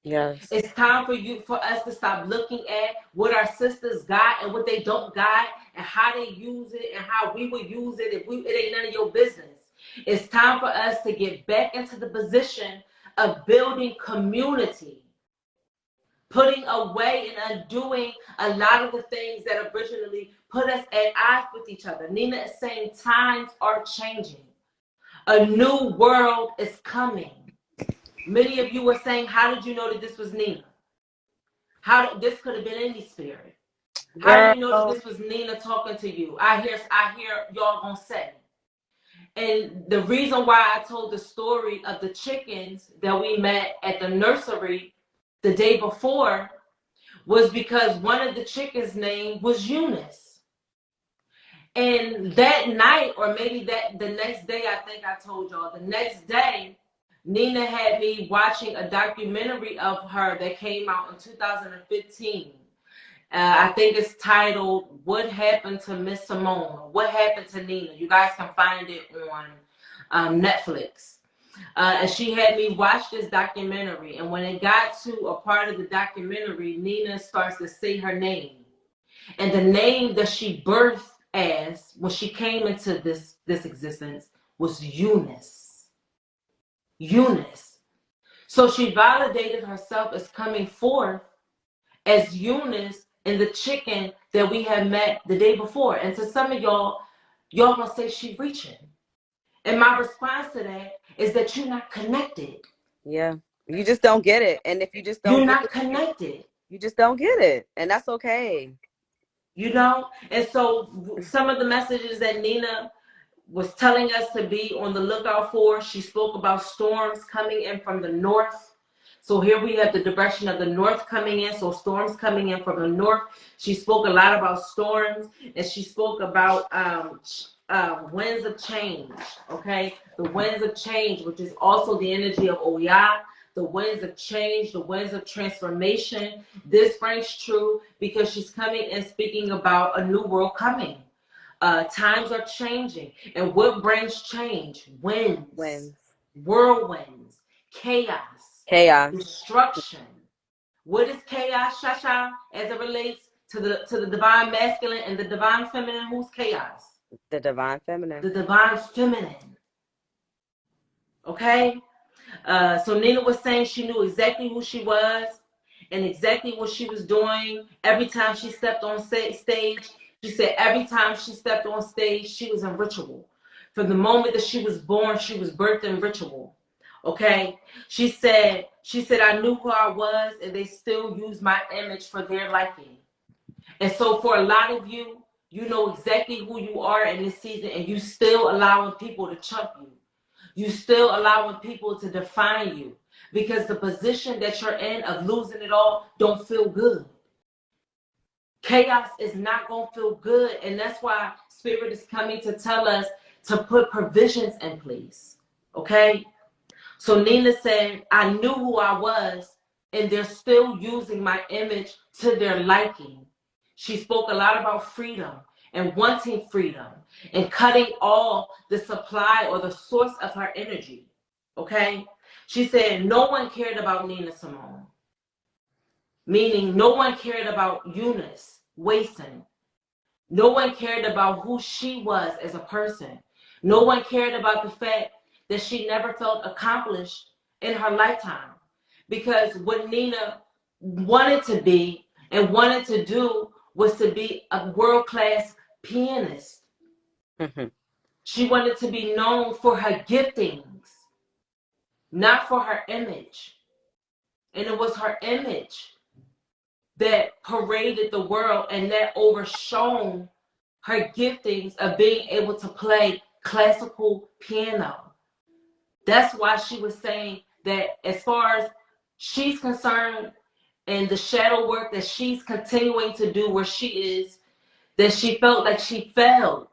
yes, It's time for us to stop looking at what our sisters got and what they don't got and how they use it and how we would use it if it ain't none of your business. It's time for us to get back into the position of building community, putting away and undoing a lot of the things that originally put us at odds with each other. Nina is saying times are changing. A new world is coming. Many of you were saying, how did you know that this was Nina? This could have been any spirit? How do you know that girl, this was Nina talking to you? I hear y'all gonna say. And the reason why I told the story of the chickens that we met at the nursery the day before was because one of the chickens' name was Eunice. And that night, or maybe that the next day, I think I told y'all, the next day, Nina had me watching a documentary of her that came out in 2015. I think it's titled "What Happened to Miss Simone?" What Happened to Nina? You guys can find it on Netflix. And she had me watch this documentary. And when it got to a part of the documentary, Nina starts to say her name. And the name that she birthed as when she came into this existence was Eunice. Eunice. So she validated herself as coming forth as Eunice and the chicken that we had met the day before. And to some of y'all gonna say she reaching. And my response to that is that you're not connected. Yeah. You just don't get it. And if you just don't You're get not it, connected. you just don't get it. And that's okay. You know? And so some of the messages that Nina was telling us to be on the lookout for, she spoke about storms coming in from the north. So here we have the direction of the north coming in, so storms coming in from the north. She spoke a lot about storms, and she spoke about winds of change, okay? The winds of change, which is also the energy of Oya, the winds of change, the winds of transformation. This rings true because she's coming and speaking about a new world coming. Times are changing. And what brings change? Winds, whirlwinds, chaos, Chaos. destruction. What is chaos, Shasha, as it relates to the divine masculine and the divine feminine? Who's chaos? The divine feminine. The divine feminine. Okay? So Nina was saying she knew exactly who she was and exactly what she was doing every time she stepped on stage. She said every time she stepped on stage, she was in ritual. From the moment that she was born, she was birthed in ritual. Okay? She said, I knew who I was and they still use my image for their liking. And so for a lot of you, you know exactly who you are in this season and you still allowing people to chump you. You still allowing people to define you because the position that you're in of losing it all don't feel good. Chaos is not going to feel good. And that's why Spirit is coming to tell us to put provisions in place. Okay? So Nina said, I knew who I was, and they're still using my image to their liking. She spoke a lot about freedom and wanting freedom and cutting all the supply or the source of her energy. Okay? She said no one cared about Nina Simone, meaning no one cared about Eunice Wason. No one cared about who she was as a person. No one cared about the fact that she never felt accomplished in her lifetime. Because what Nina wanted to be and wanted to do was to be a world-class pianist. She wanted to be known for her giftings, not for her image. And it was her image that paraded the world and that overshone her giftings of being able to play classical piano. That's why she was saying that as far as she's concerned and the shadow work that she's continuing to do where she is, that she felt like she failed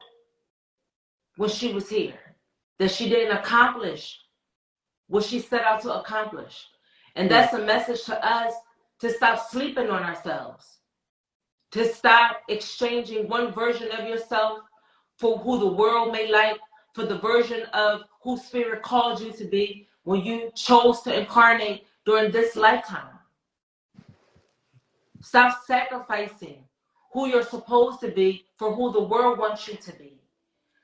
when she was here, that she didn't accomplish what she set out to accomplish. And that's a message to us to stop sleeping on ourselves, to stop exchanging one version of yourself for who the world may like, for the version of who Spirit called you to be when you chose to incarnate during this lifetime. Stop sacrificing who you're supposed to be for who the world wants you to be.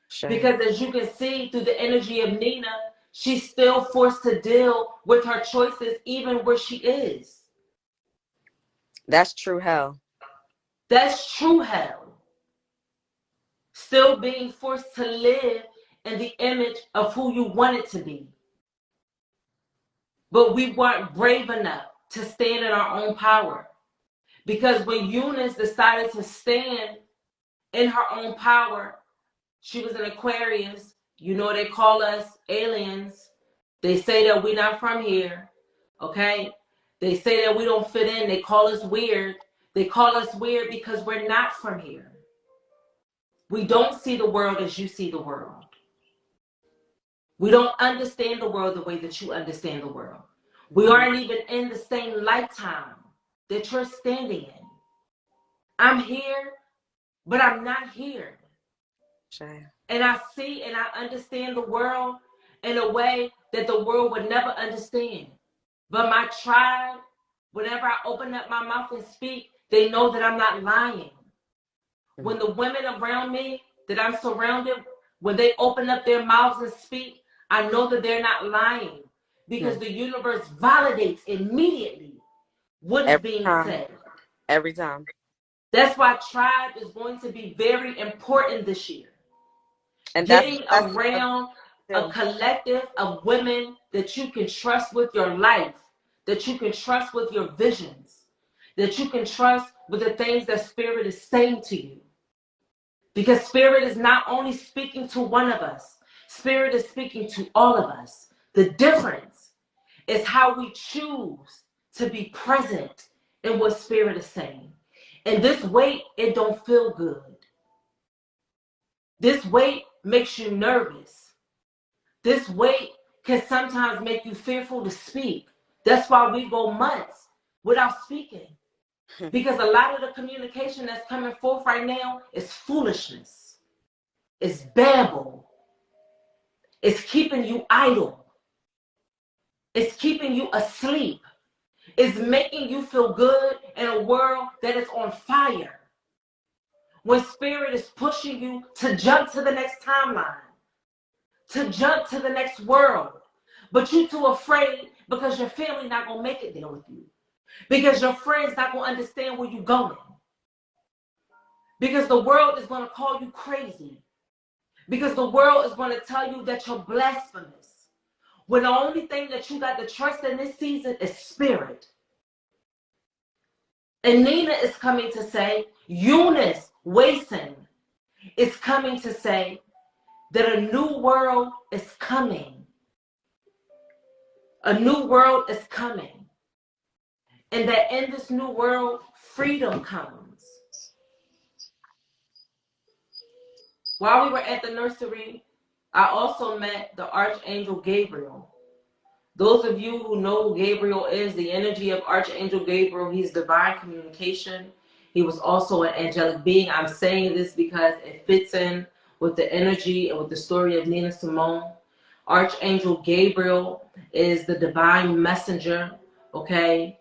Sure. Because as you can see through the energy of Nina, she's still forced to deal with her choices even where she is. That's true hell. That's true hell. Still being forced to live in the image of who you wanted to be. But we weren't brave enough to stand in our own power. Because when Eunice decided to stand in her own power, she was an Aquarius. You know, they call us aliens. They say that we're not from here. Okay? They say that we don't fit in. They call us weird. They call us weird because we're not from here. We don't see the world as you see the world. We don't understand the world the way that you understand the world. We aren't even in the same lifetime that you're standing in. I'm here, but I'm not here. Sure. And I see and I understand the world in a way that the world would never understand. But my tribe, whenever I open up my mouth and speak, they know that I'm not lying. When the women around me that I'm surrounded, when they open up their mouths and speak, I know that they're not lying because the universe validates immediately what is being said. Every time. That's why tribe is going to be very important this year. And getting around a collective of women that you can trust with your life, that you can trust with your visions, that you can trust with the things that Spirit is saying to you. Because Spirit is not only speaking to one of us, Spirit is speaking to all of us. The difference is how we choose to be present in what Spirit is saying. And this weight, it don't feel good. This weight makes you nervous. This weight can sometimes make you fearful to speak. That's why we go months without speaking. Because a lot of the communication that's coming forth right now is foolishness. It's babble. It's keeping you idle. It's keeping you asleep. It's making you feel good in a world that is on fire. When Spirit is pushing you to jump to the next timeline, to jump to the next world. But you too afraid because your family not going to make it there with you. Because your friends not going to understand where you're going. Because the world is going to call you crazy. Because the world is going to tell you that you're blasphemous. When the only thing that you got to trust in this season is Spirit. And Nina is coming to say, Eunice Wason is coming to say that a new world is coming. A new world is coming. And that in this new world, freedom comes. While we were at the nursery, I also met the Archangel Gabriel. Those of you who know who Gabriel is, the energy of Archangel Gabriel, he's divine communication. He was also an angelic being. I'm saying this because it fits in with the energy and with the story of Nina Simone. Archangel Gabriel is the divine messenger, okay?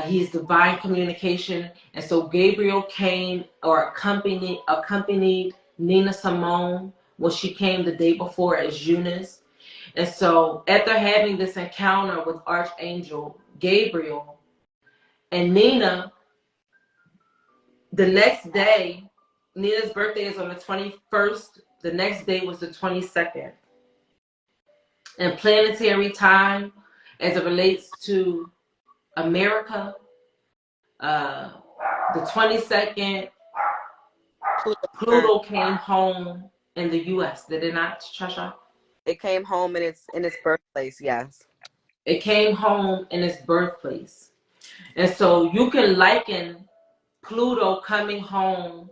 He's divine communication. And so Gabriel came or accompanied Nina Simone when she came the day before as Eunice. And so after having this encounter with Archangel Gabriel and Nina, the next day, Nina's birthday is on the 21st. The next day was the 22nd. And planetary time, as it relates to America, the 22nd, Pluto came home in the U.S. Did it not, Trisha? It came home in its birthplace, yes. It came home in its birthplace. And so you can liken Pluto coming home,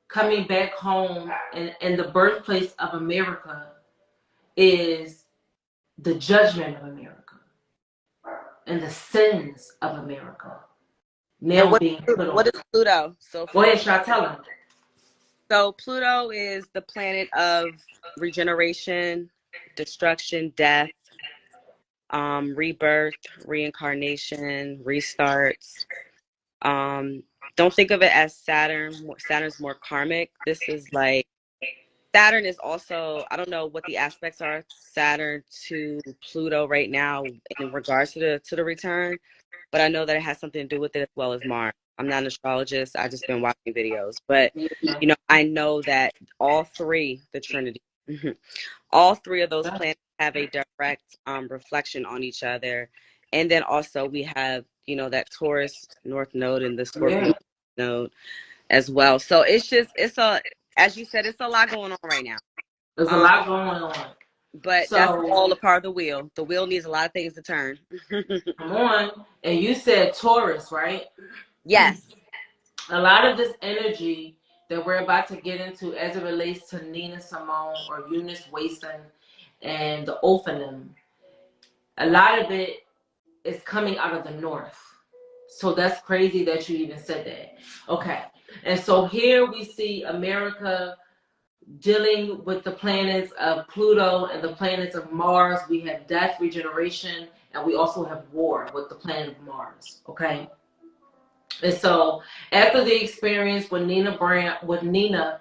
coming back home, and the birthplace of America is the judgment of America and the sins of America now being put on. What is Pluto? Go ahead, should I tell them? So Pluto is the planet of regeneration, destruction, death, rebirth, reincarnation, restarts. Don't think of it as Saturn. Saturn's more karmic. This is like Saturn is also, I don't know what the aspects are, Saturn to Pluto right now in regards to the return, but I know that it has something to do with it as well as Mars. I'm not an astrologist. I just been watching videos, but you know, I know that all three, the Trinity, all three of those planets have a direct reflection on each other. And then also we have, you know, that Taurus North Node and the Scorpio Node as well. So it's as you said, it's a lot going on right now. There's a lot going on. But that's all a part of the wheel. The wheel needs a lot of things to turn. Come on. And you said Taurus, right? Yes. A lot of this energy that we're about to get into as it relates to Nina Simone or Eunice Wason and the Ophanim, a lot of it is coming out of the north. So that's crazy that you even said that. Okay. And so here we see America dealing with the planets of Pluto and the planets of Mars. We have death, regeneration, and we also have war with the planet of Mars. Okay. And so after the experience with Nina on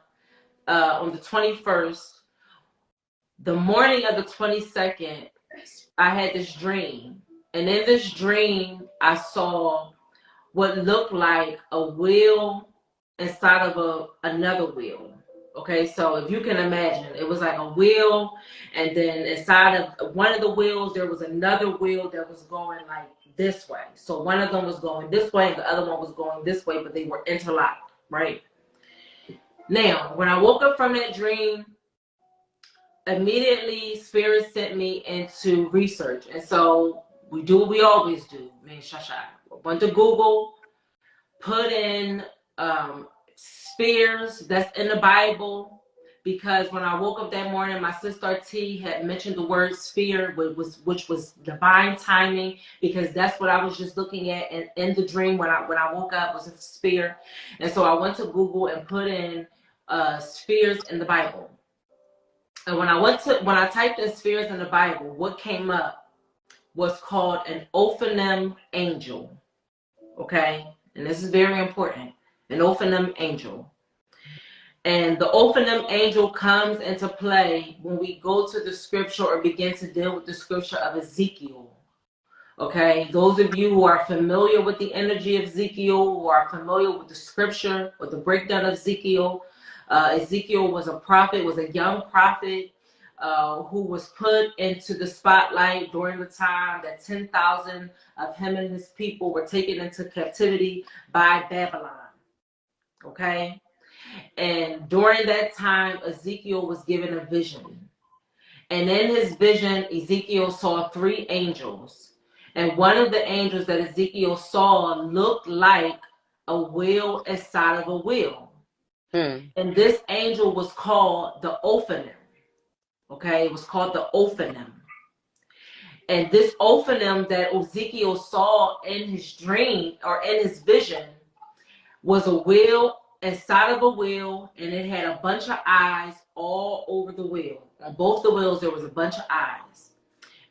the 21st, the morning of the 22nd, I had this dream. And in this dream, I saw what looked like a wheel inside of another wheel. Okay, so if you can imagine, it was like a wheel, and then inside of one of the wheels, there was another wheel that was going like this way. So one of them was going this way, and the other one was going this way, but they were interlocked, right? Now, when I woke up from that dream, immediately Spirit sent me into research. And so we do what we always do. Me and Shasha went to Google, put in spheres that's in the Bible, because when I woke up that morning, my sister T had mentioned the word sphere, which was divine timing, because that's what I was just looking at, and in the dream when I woke up was a sphere. And so I went to Google and put in spheres in the Bible. And when I typed in spheres in the Bible, what came up was called an Ophanim angel. Okay? And this is very important. An Ophanim angel. And the Ophanim angel comes into play when we go to the scripture or begin to deal with the scripture of Ezekiel. Okay? Those of you who are familiar with the energy of Ezekiel, who are familiar with the scripture or the breakdown of Ezekiel, Ezekiel was a prophet, was a young prophet who was put into the spotlight during the time that 10,000 of him and his people were taken into captivity by Babylon. Okay? And during that time, Ezekiel was given a vision. And in his vision, Ezekiel saw 3 angels. And one of the angels that Ezekiel saw looked like a wheel inside of a wheel. And this angel was called the Ophanim. Okay, it was called the Ophanim. And this Ophanim that Ezekiel saw in his dream or in his vision was a wheel inside of a wheel, and it had a bunch of eyes all over the wheel. On both the wheels, there was a bunch of eyes.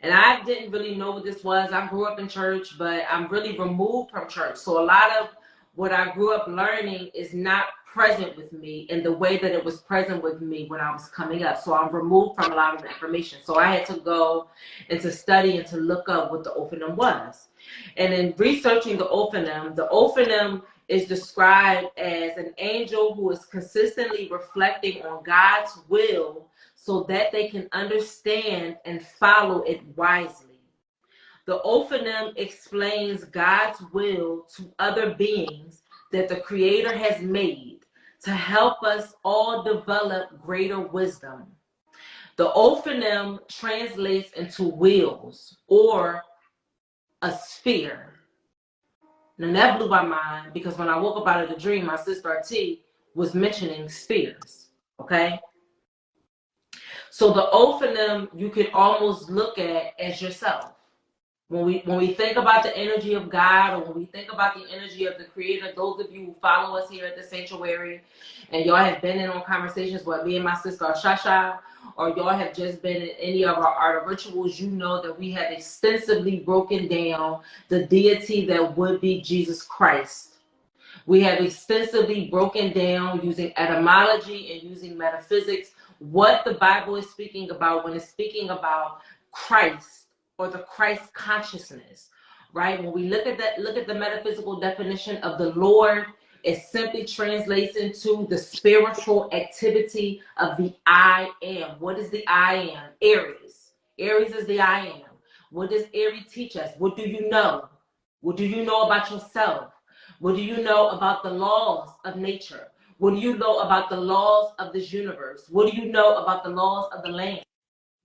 And I didn't really know what this was. I grew up in church, but I'm really removed from church. So a lot of what I grew up learning is not present with me in the way that it was present with me when I was coming up. So I'm removed from a lot of the information. So I had to go and to study and to look up what the Ophanim was. And in researching the Ophanim is described as an angel who is consistently reflecting on God's will so that they can understand and follow it wisely. The Ophanim explains God's will to other beings that the Creator has made to help us all develop greater wisdom. The Ophanim translates into wheels or a sphere. Now that blew my mind, because when I woke up out of the dream, my sister T was mentioning spheres. Okay? So the Ophanim you could almost look at as yourself. When we think about the energy of God, or when we think about the energy of the Creator, those of you who follow us here at the sanctuary, and y'all have been in on conversations with me and my sister Shasha, or y'all have just been in any of our rituals, you know that we have extensively broken down the deity that would be Jesus Christ. We have extensively broken down, using etymology and using metaphysics, what the Bible is speaking about when it's speaking about Christ, or the Christ consciousness, right? When we look at the metaphysical definition of the Lord, it simply translates into the spiritual activity of the I am. What is the I am? Aries. Aries is the I am. What does Aries teach us? What do you know? What do you know about yourself? What do you know about the laws of nature? What do you know about the laws of this universe? What do you know about the laws of the land?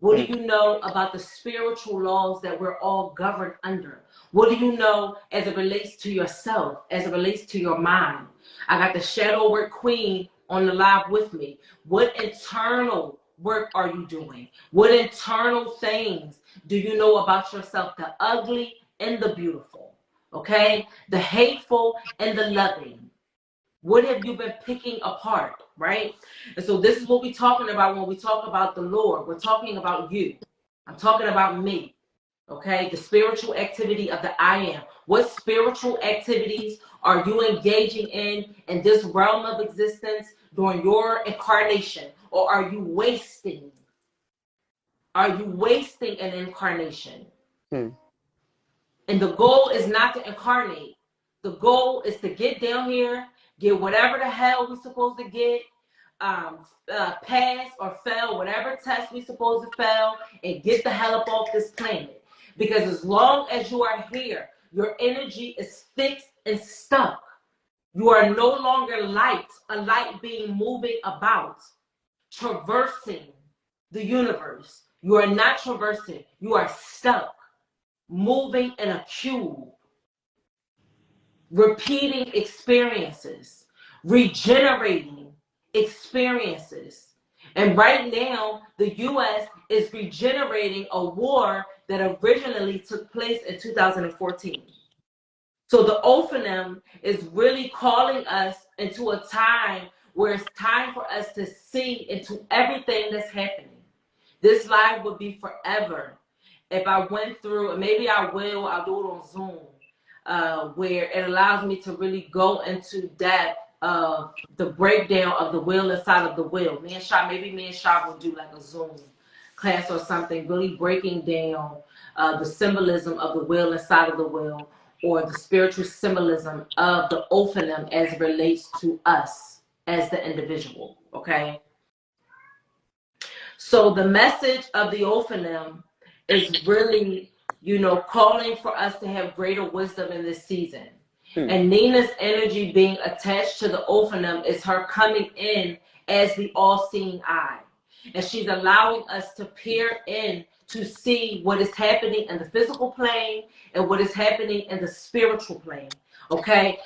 What do you know about the spiritual laws that we're all governed under? What do you know as it relates to yourself, as it relates to your mind? I got the shadow work queen on the live with me. What internal work are you doing? What internal things do you know about yourself? The ugly and the beautiful, okay? The hateful and the loving. What have you been picking apart, right? And so this is what we're talking about when we talk about the Lord. We're talking about you. I'm talking about me, okay? The spiritual activity of the I am. What spiritual activities are you engaging in this realm of existence during your incarnation? Or are you wasting? Are you wasting an incarnation? Hmm. And the goal is not to incarnate. The goal is to get down here, get whatever the hell we're supposed to get, pass or fail whatever test we're supposed to fail, and get the hell up off this planet. Because as long as you are here, your energy is fixed and stuck. You are no longer light, a light being moving about, traversing the universe. You are not traversing, you are stuck, moving in a cube, repeating experiences, regenerating experiences. And right now, the U.S. is regenerating a war that originally took place in 2014. So the Ophanim is really calling us into a time where it's time for us to see into everything that's happening. This live would be forever if I went through, and maybe I'll do it on Zoom, where it allows me to really go into depth of the breakdown of the will inside of the will. Maybe me and Shah will do like a Zoom class or something, really breaking down the symbolism of the will inside of the will, or the spiritual symbolism of the Ophanim as it relates to us as the individual, okay? So the message of the Ophanim is really, calling for us to have greater wisdom in this season. And Nina's energy being attached to the Ophanim is her coming in as the all-seeing eye. And she's allowing us to peer in to see what is happening in the physical plane and what is happening in the spiritual plane. Okay,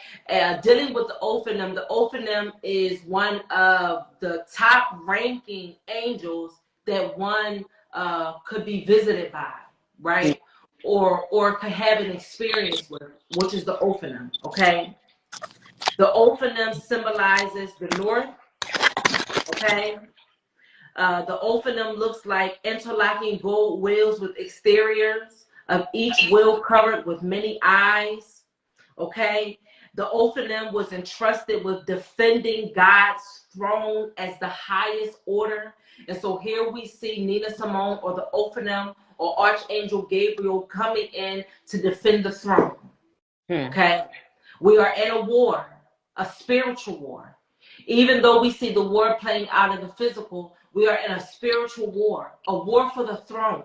dealing with the Ophanim is one of the top ranking angels that one could be visited by, right? Or could have an experience with, which is the Ophanim, okay? The Ophanim symbolizes the north, okay? The Ophanim looks like interlocking gold wheels with exteriors of each wheel covered with many eyes, okay? The Ophanim was entrusted with defending God's throne as the highest order. And so here we see Nina Simone, or the Ophanim, or Archangel Gabriel coming in to defend the throne, okay? We are in a war, a spiritual war. Even though we see the war playing out in the physical, we are in a spiritual war, a war for the throne.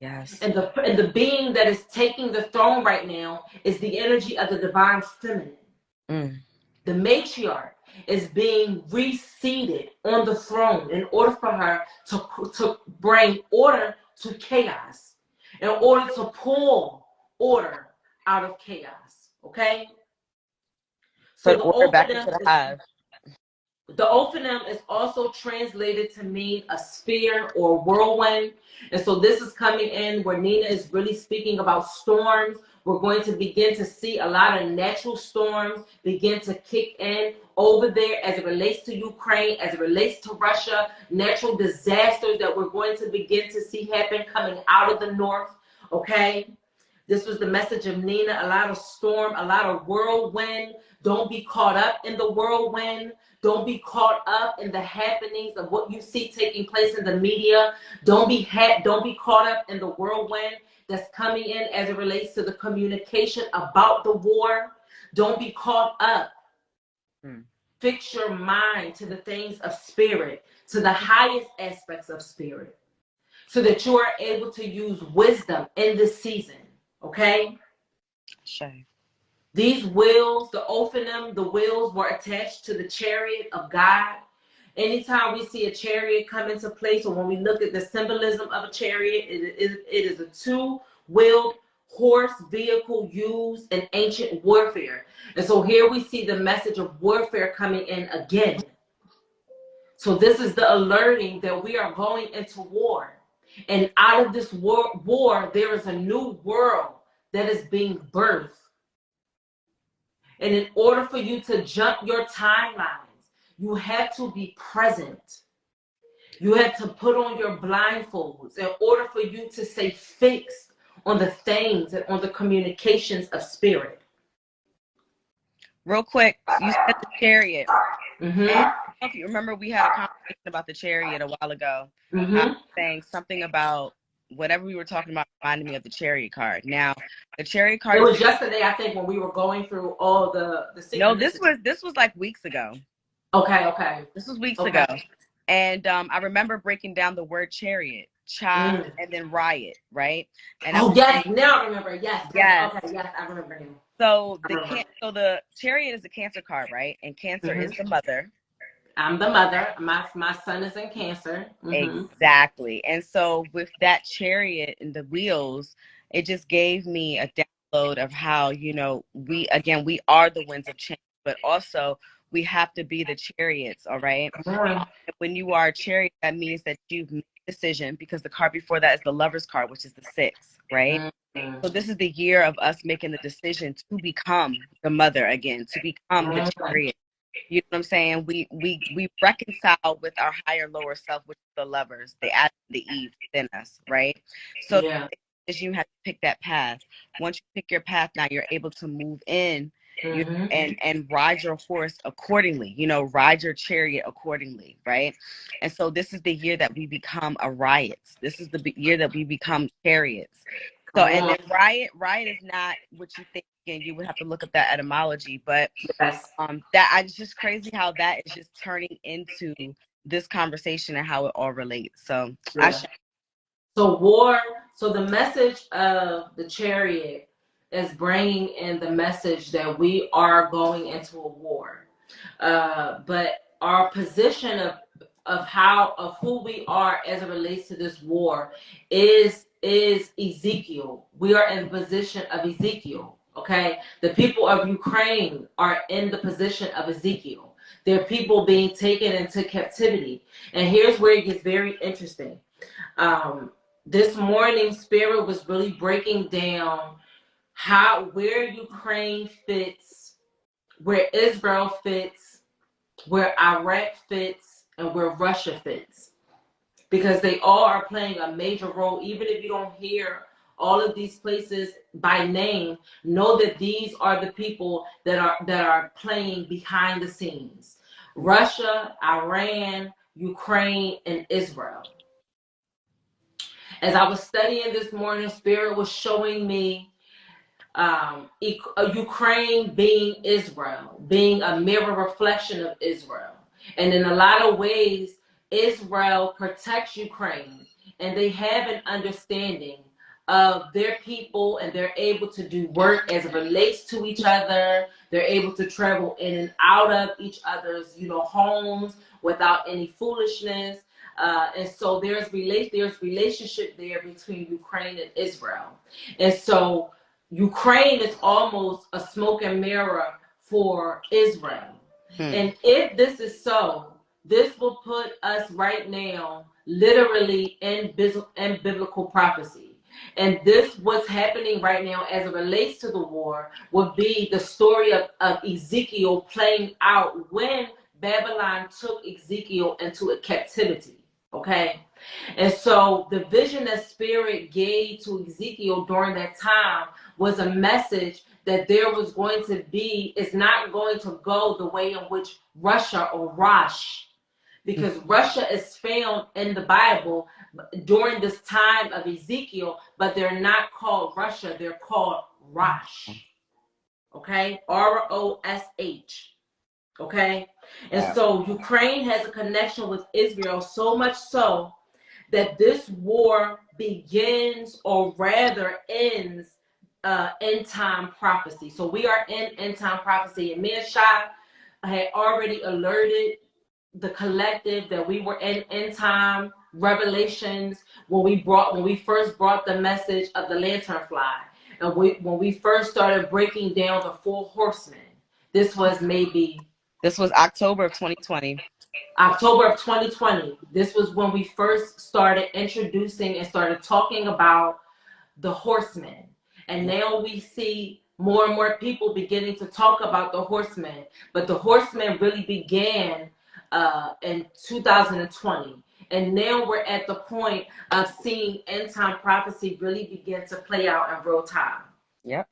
Yes. And the being that is taking the throne right now is the energy of the divine feminine. The matriarch is being reseated on the throne in order for her to bring order to chaos, in order to pull order out of chaos. Okay? So put order back into the hive. The Ophanim is also translated to mean a sphere or whirlwind. And so this is coming in where Nina is really speaking about storms. We're going to begin to see a lot of natural storms begin to kick in over there as it relates to Ukraine, as it relates to Russia, natural disasters that we're going to begin to see happen coming out of the north, okay? This was the message of Nina, a lot of storm, a lot of whirlwind. Don't be caught up in the whirlwind. Don't be caught up in the happenings of what you see taking place in the media. Don't be caught up in the whirlwind that's coming in as it relates to the communication about the war. Don't be caught up. Fix your mind to the things of spirit, to the highest aspects of spirit, so that you are able to use wisdom in this season. Okay? Sure. These wheels, the Ophanim, the wheels were attached to the chariot of God. Anytime we see a chariot come into place, or when we look at the symbolism of a chariot, it is a two-wheeled horse vehicle used in ancient warfare. And so here we see the message of warfare coming in again. So this is the alerting that we are going into war. And out of this war, there is a new world that is being birthed. And in order for you to jump your timelines, you have to be present. You have to put on your blindfolds in order for you to stay fixed on the things and on the communications of spirit. Real quick, you said the chariot. Mm-hmm. And I don't know if you remember, we had a conversation about the chariot a while ago. Mm-hmm. I was saying something about whatever we were talking about reminded me of the chariot card. Now, the chariot card. It was yesterday, I think, when we were going through all the No, this was like weeks ago. Okay. This was weeks ago. And I remember breaking down the word chariot, and then riot, right? And yes, now I remember. Yes. Okay, yes, I remember him. So the chariot is a Cancer card, right? And Cancer is the mother. I'm the mother. My son is in Cancer. Exactly. And so with that chariot and the wheels, it just gave me a download of how, we are the winds of change, but also we have to be the chariots, all right? When you are a chariot, that means that you've made a decision, because the card before that is the Lover's card, which is the 6, right? So this is the year of us making the decision to become the mother again, to become the chariot. You know what I'm saying? We reconcile with our higher lower self, which is the lovers, the Adam, the Eve within us, right? So you have to pick that path. Once you pick your path, now you're able to move in and ride your horse accordingly, ride your chariot accordingly, right? And so this is the year that we become a riot. This is the year that we become chariots. So, and then riot is not what you think. Again, you would have to look up that etymology, but it's just crazy how that is just turning into this conversation and how it all relates. So, So the message of the chariot is bringing in the message that we are going into a war, but our position of who we are as it relates to this war is Ezekiel. We are in the position of Ezekiel. Okay, the people of Ukraine are in the position of Ezekiel. They're people being taken into captivity, and here's where it gets very interesting. This morning, Spirit was really breaking down where Ukraine fits, where Israel fits, where Iraq fits, and where Russia fits, because they all are playing a major role. Even if you don't hear all of these places by name, know that these are the people that are playing behind the scenes: Russia, Iran, Ukraine, and Israel. As I was studying this morning, Spirit was showing me Ukraine being Israel, being a mirror reflection of Israel. And in a lot of ways, Israel protects Ukraine, and they have an understanding of their people, and they're able to do work as it relates to each other. They're able to travel in and out of each other's, homes without any foolishness. And so there's relationship there between Ukraine and Israel. And so Ukraine is almost a smoke and mirror for Israel. And if this is so, this will put us right now literally in biblical prophecy. And this, what's happening right now as it relates to the war, would be the story of Ezekiel playing out when Babylon took Ezekiel into a captivity. Okay. And so the vision that Spirit gave to Ezekiel during that time was a message that there was going to be, it's not going to go the way in which Russia or Rosh, because Russia is found in the Bible during this time of Ezekiel, but they're not called Russia, they're called Rosh. Okay? Rosh. Okay? And so Ukraine has a connection with Israel, so much so that this war begins, or rather ends, end time prophecy. So we are in end time prophecy, and me and Shai had already alerted the collective that we were in end time revelations when we first brought the message of the lantern fly, and when we first started breaking down the 4 horsemen. This was October of 2020. October of 2020. This was when we first started introducing and started talking about the horsemen. And now we see more and more people beginning to talk about the horsemen. But the horsemen really began in 2020. And now we're at the point of seeing end time prophecy really begin to play out in real time. Yep.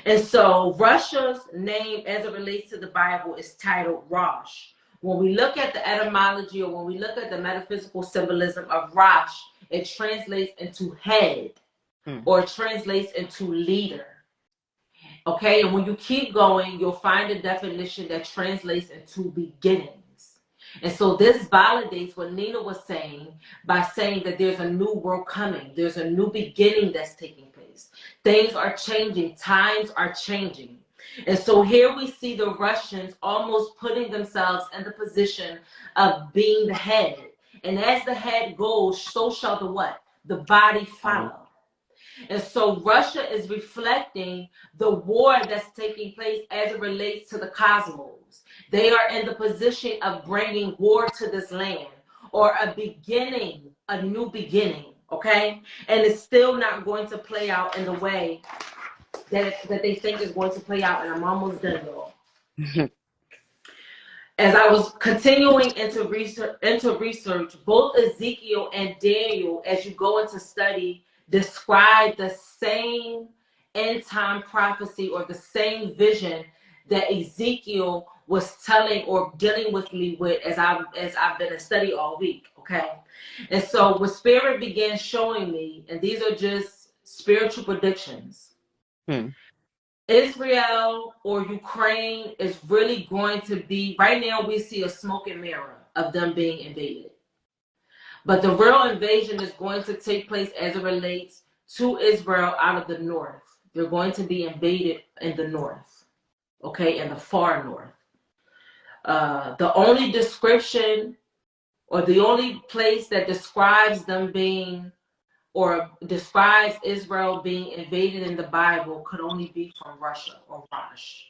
And so Russia's name, as it relates to the Bible, is titled Rosh. When we look at the etymology, or when we look at the metaphysical symbolism of Rosh, it translates into head, or it translates into leader. Okay, and when you keep going, you'll find a definition that translates into beginnings. And so this validates what Nina was saying by saying that there's a new world coming. There's a new beginning that's taking place. Things are changing. Times are changing. And so here we see the Russians almost putting themselves in the position of being the head. And as the head goes, so shall the what? The body follow. And so Russia is reflecting the war that's taking place as it relates to the cosmos. They are in the position of bringing war to this land, or a beginning, a new beginning, okay? And it's still not going to play out in the way that they think is going to play out. And I'm almost done, y'all. As I was continuing into research, both Ezekiel and Daniel, as you go into study, describe the same end time prophecy, or the same vision that Ezekiel was telling or dealing with me with as I've been in study all week. Okay, and so what Spirit began showing me, and these are just spiritual predictions. Israel or Ukraine is really going to be, right now we see a smoke and mirror of them being invaded. But the real invasion is going to take place as it relates to Israel out of the north. They're going to be invaded in the north, okay, in the far north. The only description, or the only place that describes them being, or describes Israel being invaded in the Bible, could only be from Russia, or Rosh.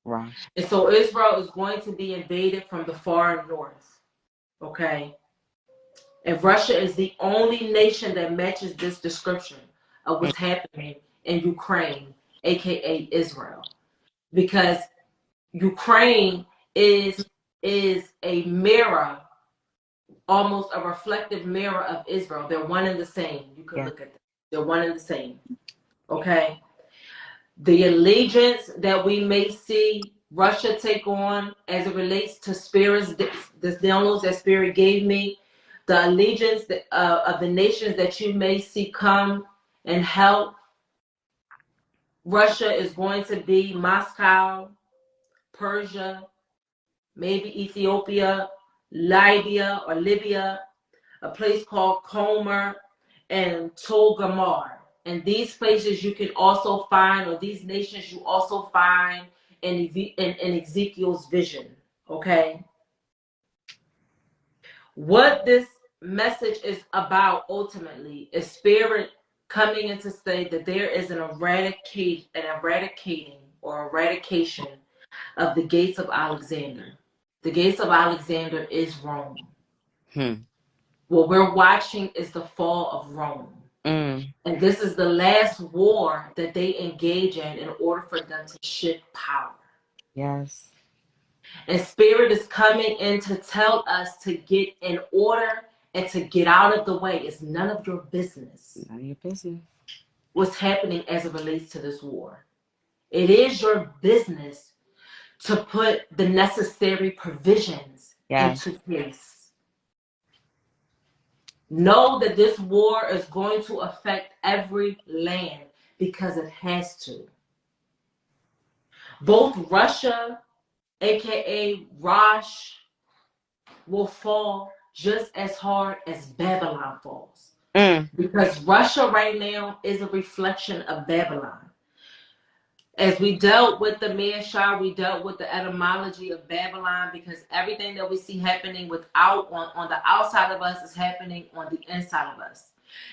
Rosh. And so Israel is going to be invaded from the far north, okay? And Russia is the only nation that matches this description of what's happening in Ukraine, aka Israel, because Ukraine is a mirror, almost a reflective mirror of Israel. They're one and the same. You can look at them. They're one and the same. Okay. The allegiance that we may see Russia take on as it relates to spirits, the downloads that Spirit gave me, the allegiance of the nations that you may see come and help Russia is going to be Moscow, Persia, maybe Ethiopia, Libya, a place called Comer, and Tolgamar. And these places you can also find, or these nations you also find in Ezekiel's vision, okay? What this message is about ultimately is Spirit coming in to say that there is an eradication of the gates of Alexander. The gates of Alexander is Rome. What we're watching is the fall of Rome. And this is the last war that they engage in order for them to shift power. Yes. And Spirit is coming in to tell us to get in order and to get out of the way. It's none of your business. None of your business. What's happening as it relates to this war. It is your business to put the necessary provisions into place. Know that this war is going to affect every land, because it has to. Both Russia, aka Rosh, will fall just as hard as Babylon falls. Because Russia right now is a reflection of Babylon. As we dealt with the Meshach, we dealt with the etymology of Babylon, because everything that we see happening on the outside of us is happening on the inside of us.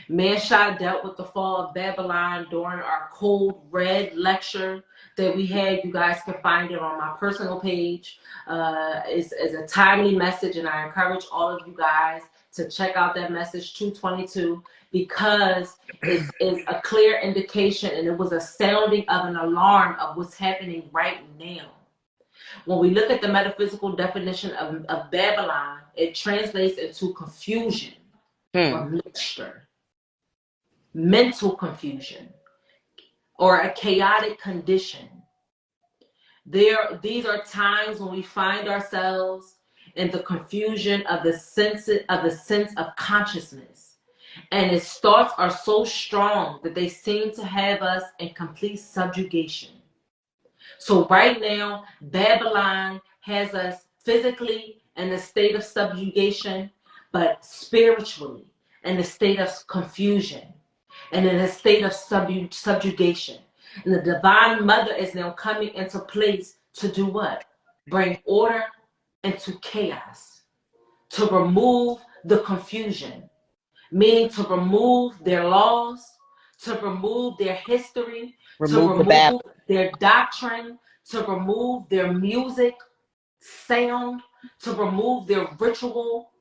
Meshach dealt with the fall of Babylon during our Code Red lecture that we had. You guys can find it on my personal page. It's a timely message, and I encourage all of you guys to check out that message 222 because it is a clear indication and it was a sounding of an alarm of what's happening right now. When we look at the metaphysical definition of Babylon, it translates into confusion or mixture, mental confusion, or a chaotic condition. These are times when we find ourselves in the confusion of the sense of consciousness. And its thoughts are so strong that they seem to have us in complete subjugation. So right now, Babylon has us physically in a state of subjugation, but spiritually in a state of confusion and in a state of subjugation. And the divine mother is now coming into place to do what? Bring order into chaos, to remove the confusion, meaning to remove their laws, to remove their history, to remove their doctrine, to remove their music, sound, to remove their ritual,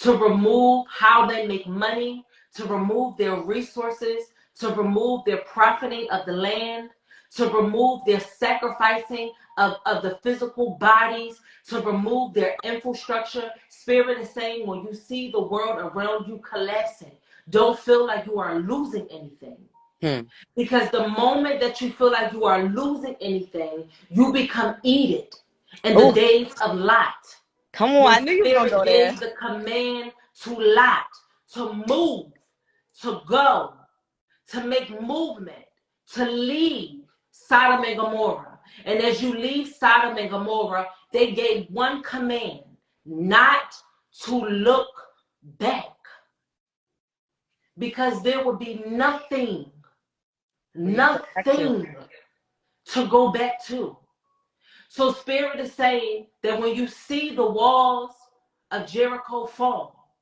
to remove how they make money, to remove their resources, to remove their profiting of the land, to remove their sacrificing of the physical bodies, to remove their infrastructure. Spirit is saying when you see the world around you collapsing, don't feel like you are losing anything. Because the moment that you feel like you are losing anything, you become Edith in the days of Lot. Come on, I knew you were going to go there. Gave the command to Lot to move, to go, to make movement, to leave Sodom and Gomorrah. And as you leave Sodom and Gomorrah, they gave one command, not to look back. Because there would be nothing to go back to. So Spirit is saying that when you see the walls of Jericho fall,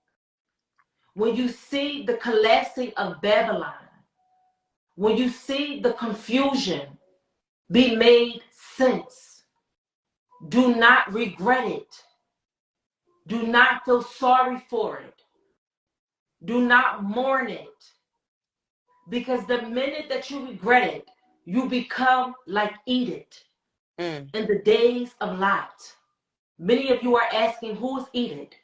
when you see the collapsing of Babylon, when you see the confusion be made sense, do not regret it. Do not feel sorry for it. Do not mourn it. Because the minute that you regret it, you become like Edith in the days of Lot. Many of you are asking, who is Edith?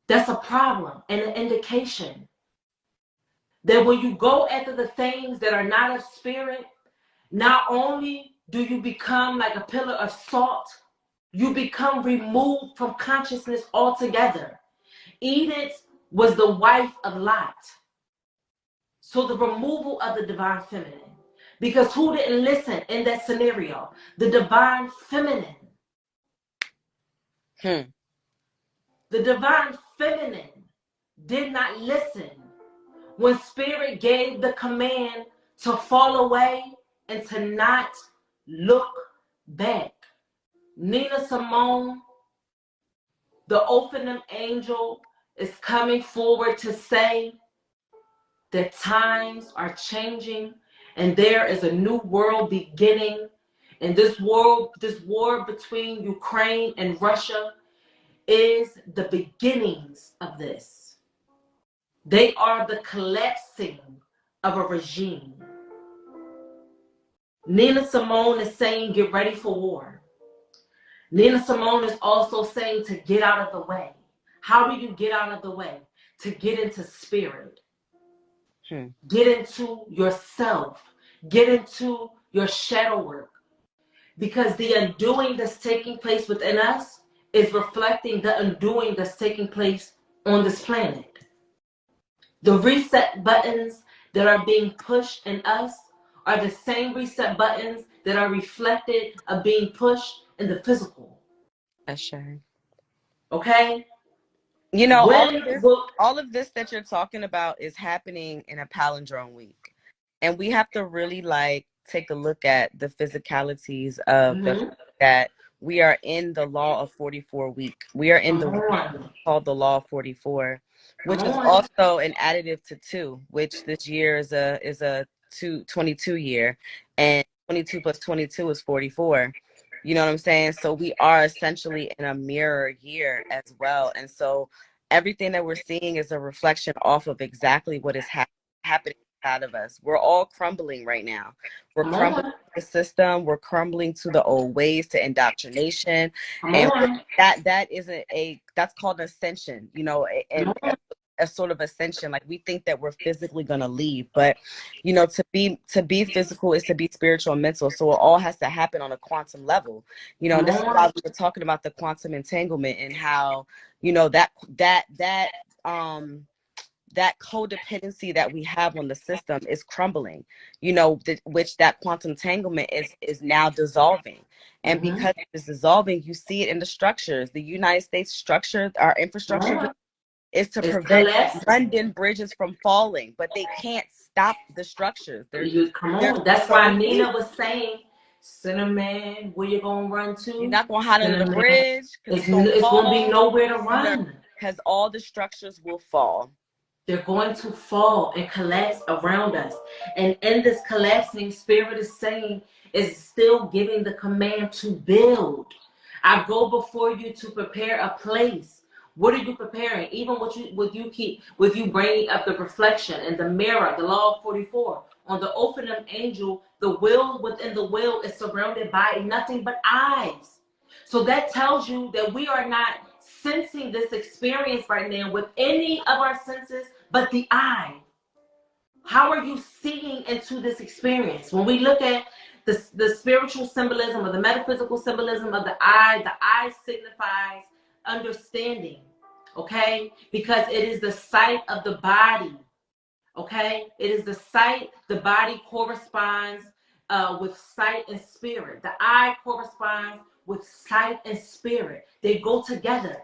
That's a problem and an indication that when you go after the things that are not of spirit, not only do you become like a pillar of salt, you become removed from consciousness altogether. Edith was the wife of Lot. So the removal of the divine feminine. Because who didn't listen in that scenario? The divine feminine. The divine feminine did not listen when Spirit gave the command to fall away and to not look back. Nina Simone, the Ophanim angel, is coming forward to say that times are changing and there is a new world beginning. And this war between Ukraine and Russia is the beginnings of this. They are the collapsing of a regime. Nina Simone is saying, get ready for war. Nina Simone is also saying to get out of the way. How do you get out of the way? To get into spirit. Get into yourself. Get into your shadow work. Because the undoing that's taking place within us is reflecting the undoing that's taking place on this planet. The reset buttons that are being pushed in us are the same reset buttons that are reflected of being pushed in the physical. That's right. Okay? You know, all of this that you're talking about is happening in a palindrome week. And we have to really take a look at the physicalities of the fact that we are in the law of 44 week. We are in the week called the law of 44, which is also an additive to 2, which this year is a 22 year, and 22 plus 22 is 44. You know what I'm saying? So we are essentially in a mirror year as well. And so everything that we're seeing is a reflection off of exactly what is happening inside of us. We're all crumbling right now. We're Come crumbling on. to the system. We're crumbling to the old ways, to indoctrination. Come And on. that isn't that's called ascension, you know, Come and on. a sort of ascension. Like, we think that we're physically going to leave, but you know, to be physical is to be spiritual and mental. So it all has to happen on a quantum level, you know. Come And this is why on. we were talking about the quantum entanglement, and how, you know, that codependency that we have on the system is crumbling, you know, which that quantum entanglement is now dissolving. And Mm-hmm. because it's dissolving, you see it in the structures. The United States structure, our Come infrastructure on. is to It's prevent collapsing. London bridges from falling, but they can't stop the structures. Come They're on. That's so why Nina weak. was saying, Cinnamon, where you gonna run You're to? not gonna hide under the Cinnamon. bridge because it's gonna It's gonna be fall. nowhere to No, run. because all the structures will fall. They're going to fall and collapse around us. And in this collapsing, Spirit is saying, is still giving the command to build. I go before you to prepare a place. What are you preparing? Even with you bringing up the reflection and the mirror, the law of 44. On the Ophanim angel, the will within the will is surrounded by nothing but eyes. So that tells you that we are not sensing this experience right now with any of our senses but the eye. How are you seeing into this experience? When we look at the spiritual symbolism or the metaphysical symbolism of the eye signifies understanding, okay? Because it is the sight of the body, okay? It is the sight. The body corresponds with sight and spirit. The eye corresponds with sight and spirit. They go together.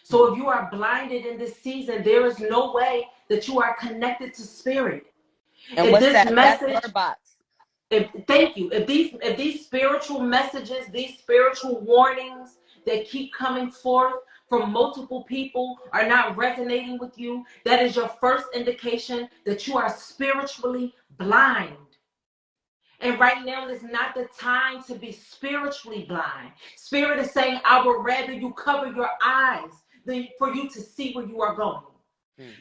So if you are blinded in this season, there is no way that you are connected to spirit. And If what's this that? That's message, bird box. thank you. If these spiritual messages, these spiritual warnings that keep coming forth from multiple people are not resonating with you, that is your first indication that you are spiritually blind. And right now is not the time to be spiritually blind. Spirit is saying, I would rather you cover your eyes than for you to see where you are going.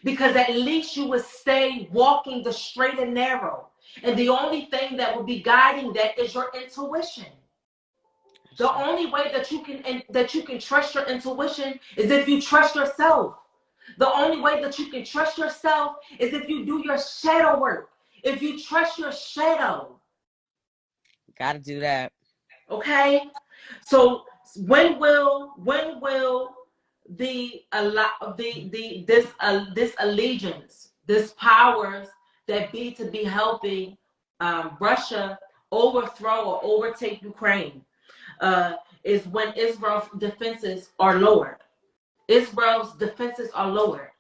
Because at least you would stay walking the straight and narrow. And the only thing that will be guiding that is your intuition. The only way that you can trust your intuition is if you trust yourself. The only way that you can trust yourself is if you do your shadow work. If you trust your shadow. Gotta do that. Okay? So when will this allegiance, this powers that be helping Russia overthrow or overtake Ukraine is when Israel's defenses are lowered. Israel's defenses are lowered.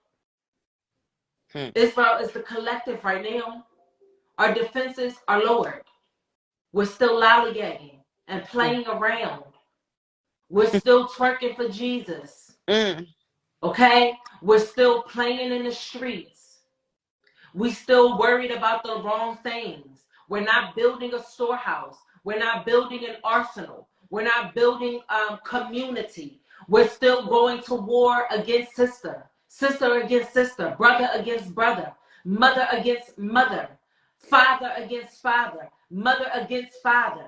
Israel is the collective right now. Our defenses are lowered. We're still lollygagging and playing around. We're still twerking for Jesus. Okay? We're still playing in the streets. We still worried about the wrong things. We're not building a storehouse. We're not building an arsenal. We're not building community. We're still going to war against sister, sister against sister, brother against brother, mother against mother, father against father, mother against father,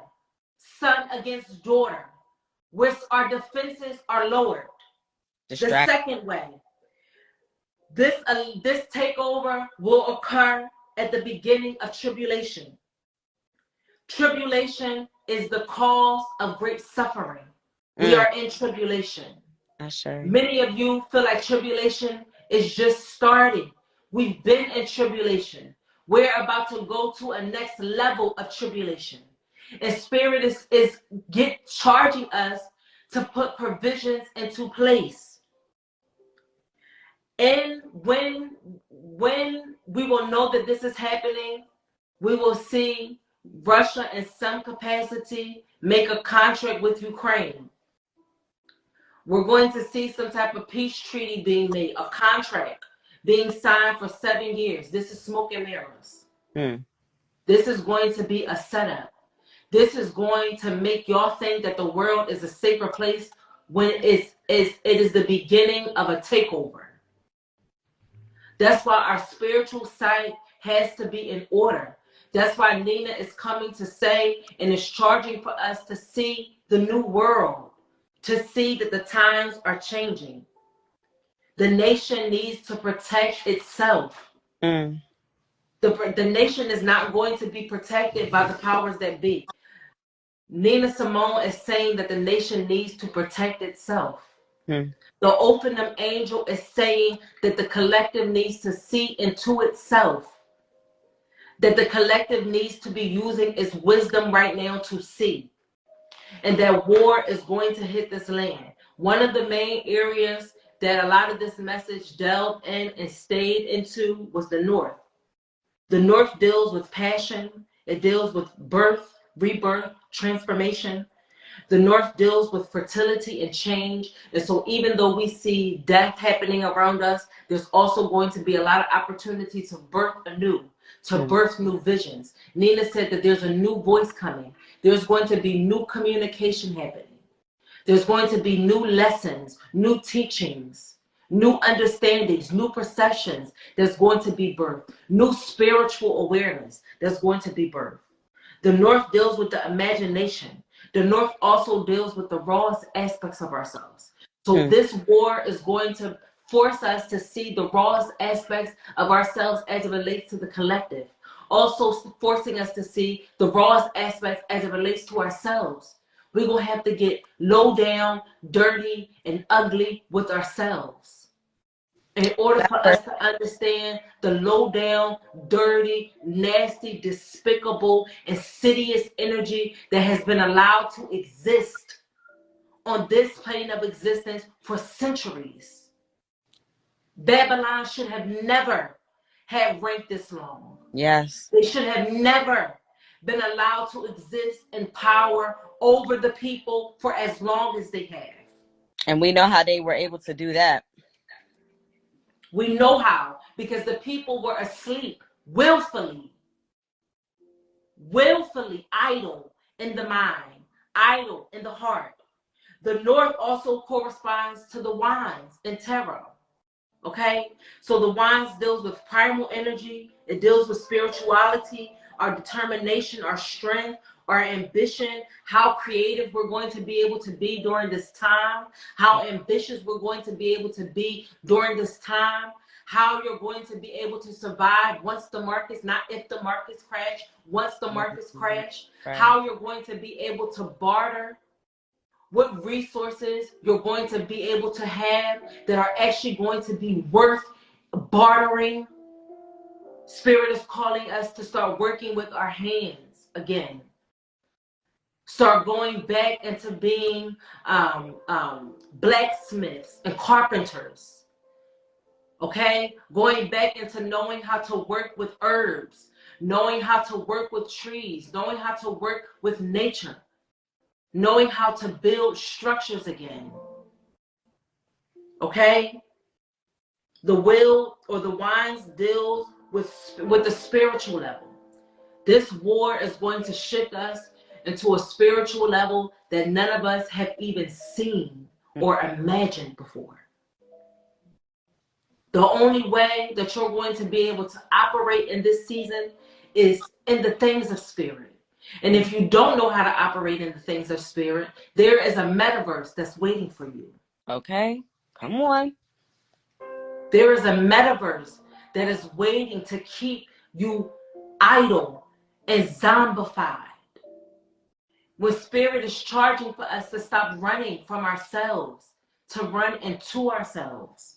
son against daughter. Where our defenses are lowered. The second way, this takeover will occur at the beginning of tribulation. Tribulation is the cause of great suffering. We are in tribulation. Many of you feel like tribulation is just starting. We've been in tribulation. We're about to go to a next level of tribulation. And Spirit is charging us to put provisions into place. And when we will know that this is happening, we will see Russia in some capacity make a contract with Ukraine. We're going to see some type of peace treaty being made, a contract being signed for 7 years. This is smoke and mirrors. This is going to be a setup. This is going to make y'all think that the world is a safer place when it is the beginning of a takeover. That's why our spiritual sight has to be in order. That's why Nina is coming to say and is charging for us to see the new world, to see that the times are changing. The nation needs to protect itself. Mm. The nation is not going to be protected by the powers that be. Nina Simone is saying that the nation needs to protect itself. Mm. The Ophanim angel is saying that the collective needs to see into itself, that the collective needs to be using its wisdom right now to see, and that war is going to hit this land. One of the main areas that a lot of this message delved in and stayed into was the North. The North deals with passion, it deals with birth, rebirth, transformation. The North deals with fertility and change. And so even though we see death happening around us, there's also going to be a lot of opportunity to birth anew, to birth new visions. Nina said that there's a new voice coming. There's going to be new communication happening. There's going to be new lessons, new teachings, new understandings, new perceptions that's going to be birthed, new spiritual awareness that's going to be birthed. The North deals with the imagination. The North also deals with the rawest aspects of ourselves. So this war is going to force us to see the rawest aspects of ourselves as it relates to the collective. Also forcing us to see the rawest aspects as it relates to ourselves. We're going to have to get low down, dirty, and ugly with ourselves in order for us to understand the low down, dirty, nasty, despicable, insidious energy that has been allowed to exist on this plane of existence for centuries. Babylon should have never had reigned this long. Yes. They should have never been allowed to exist in power over the people for as long as they have. And we know how they were able to do that. We know how, because the people were asleep, willfully idle in the mind, idle in the heart. The North also corresponds to the wands in tarot. Okay, so the wands deals with primal energy. It deals with spirituality, our determination, our strength, our ambition, how creative we're going to be able to be during this time, how ambitious we're going to be able to be during this time, how you're going to be able to survive once the markets, not if the markets crash, once the markets crash, how you're going to be able to barter, what resources you're going to be able to have that are actually going to be worth bartering. Spirit is calling us to start working with our hands again. Start going back into being blacksmiths and carpenters. Okay? Going back into knowing how to work with herbs, knowing how to work with trees, knowing how to work with nature. Knowing how to build structures again. Okay? The will or the wands deals with the spiritual level. This war is going to shift us into a spiritual level that none of us have even seen or imagined before. The only way that you're going to be able to operate in this season is in the things of spirit. And if you don't know how to operate in the things of spirit, there is a metaverse that's waiting for you. Okay, come on. There is a metaverse that is waiting to keep you idle and zombified. When spirit is charging for us to stop running from ourselves, to run into ourselves.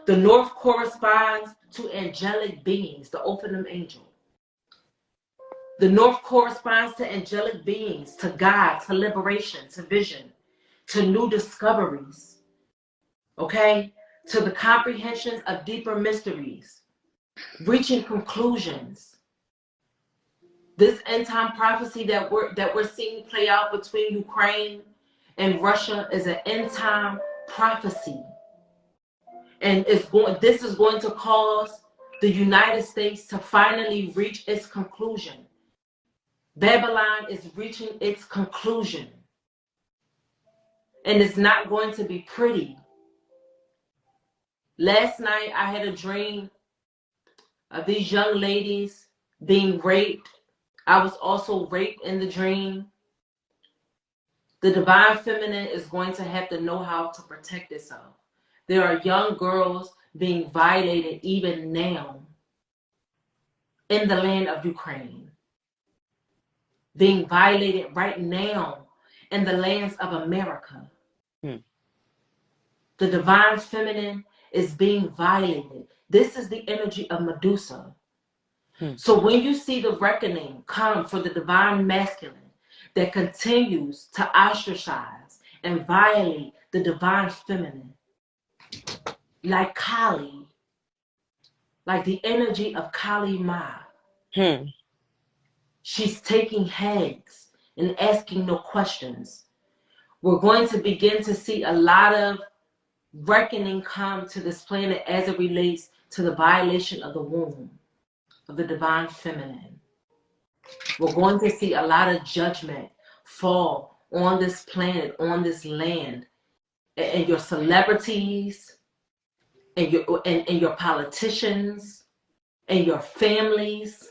The North corresponds to angelic beings, the Ophanim angel. The North corresponds to angelic beings, to God, to liberation, to vision, to new discoveries, okay? To the comprehensions of deeper mysteries, reaching conclusions. This end time prophecy that we're seeing play out between Ukraine and Russia is an end time prophecy. And this is going to cause the United States to finally reach its conclusion. Babylon is reaching its conclusion. And it's not going to be pretty. Last night I had a dream of these young ladies being raped. I was also raped in the dream. The divine feminine is going to have to know how to protect itself. There are young girls being violated even now in the land of Ukraine, being violated right now in the lands of America. The divine feminine is being violated. This is the energy of Medusa. So when you see the reckoning come for the divine masculine that continues to ostracize and violate the divine feminine, like Kali, like the energy of Kali Ma, she's taking heads and asking no questions. We're going to begin to see a lot of reckoning come to this planet as it relates to the violation of the womb of the divine feminine. We're going to see a lot of judgment fall on this planet, on this land, and your celebrities, and your politicians, and your families.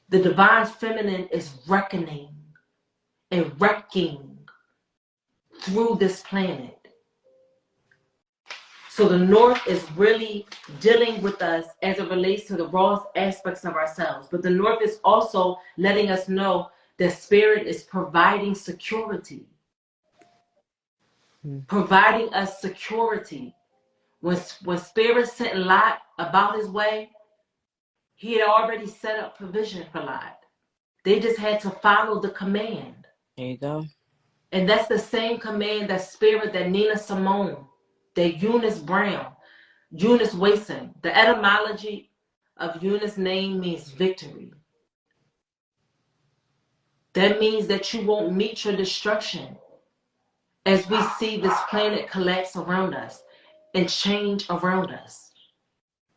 The divine feminine is reckoning and wrecking through this planet. So the North is really dealing with us as it relates to the rawest aspects of ourselves. But the North is also letting us know that Spirit is providing security. Providing us security. When Spirit sent Lot about his way, he had already set up provision for Lot. They just had to follow the command. There you go. And that's the same command, that Spirit, that Nina Simone, that Eunice Brown, Eunice Wason. The etymology of Eunice's name means victory. That means that you won't meet your destruction as we see this planet collapse around us and change around us.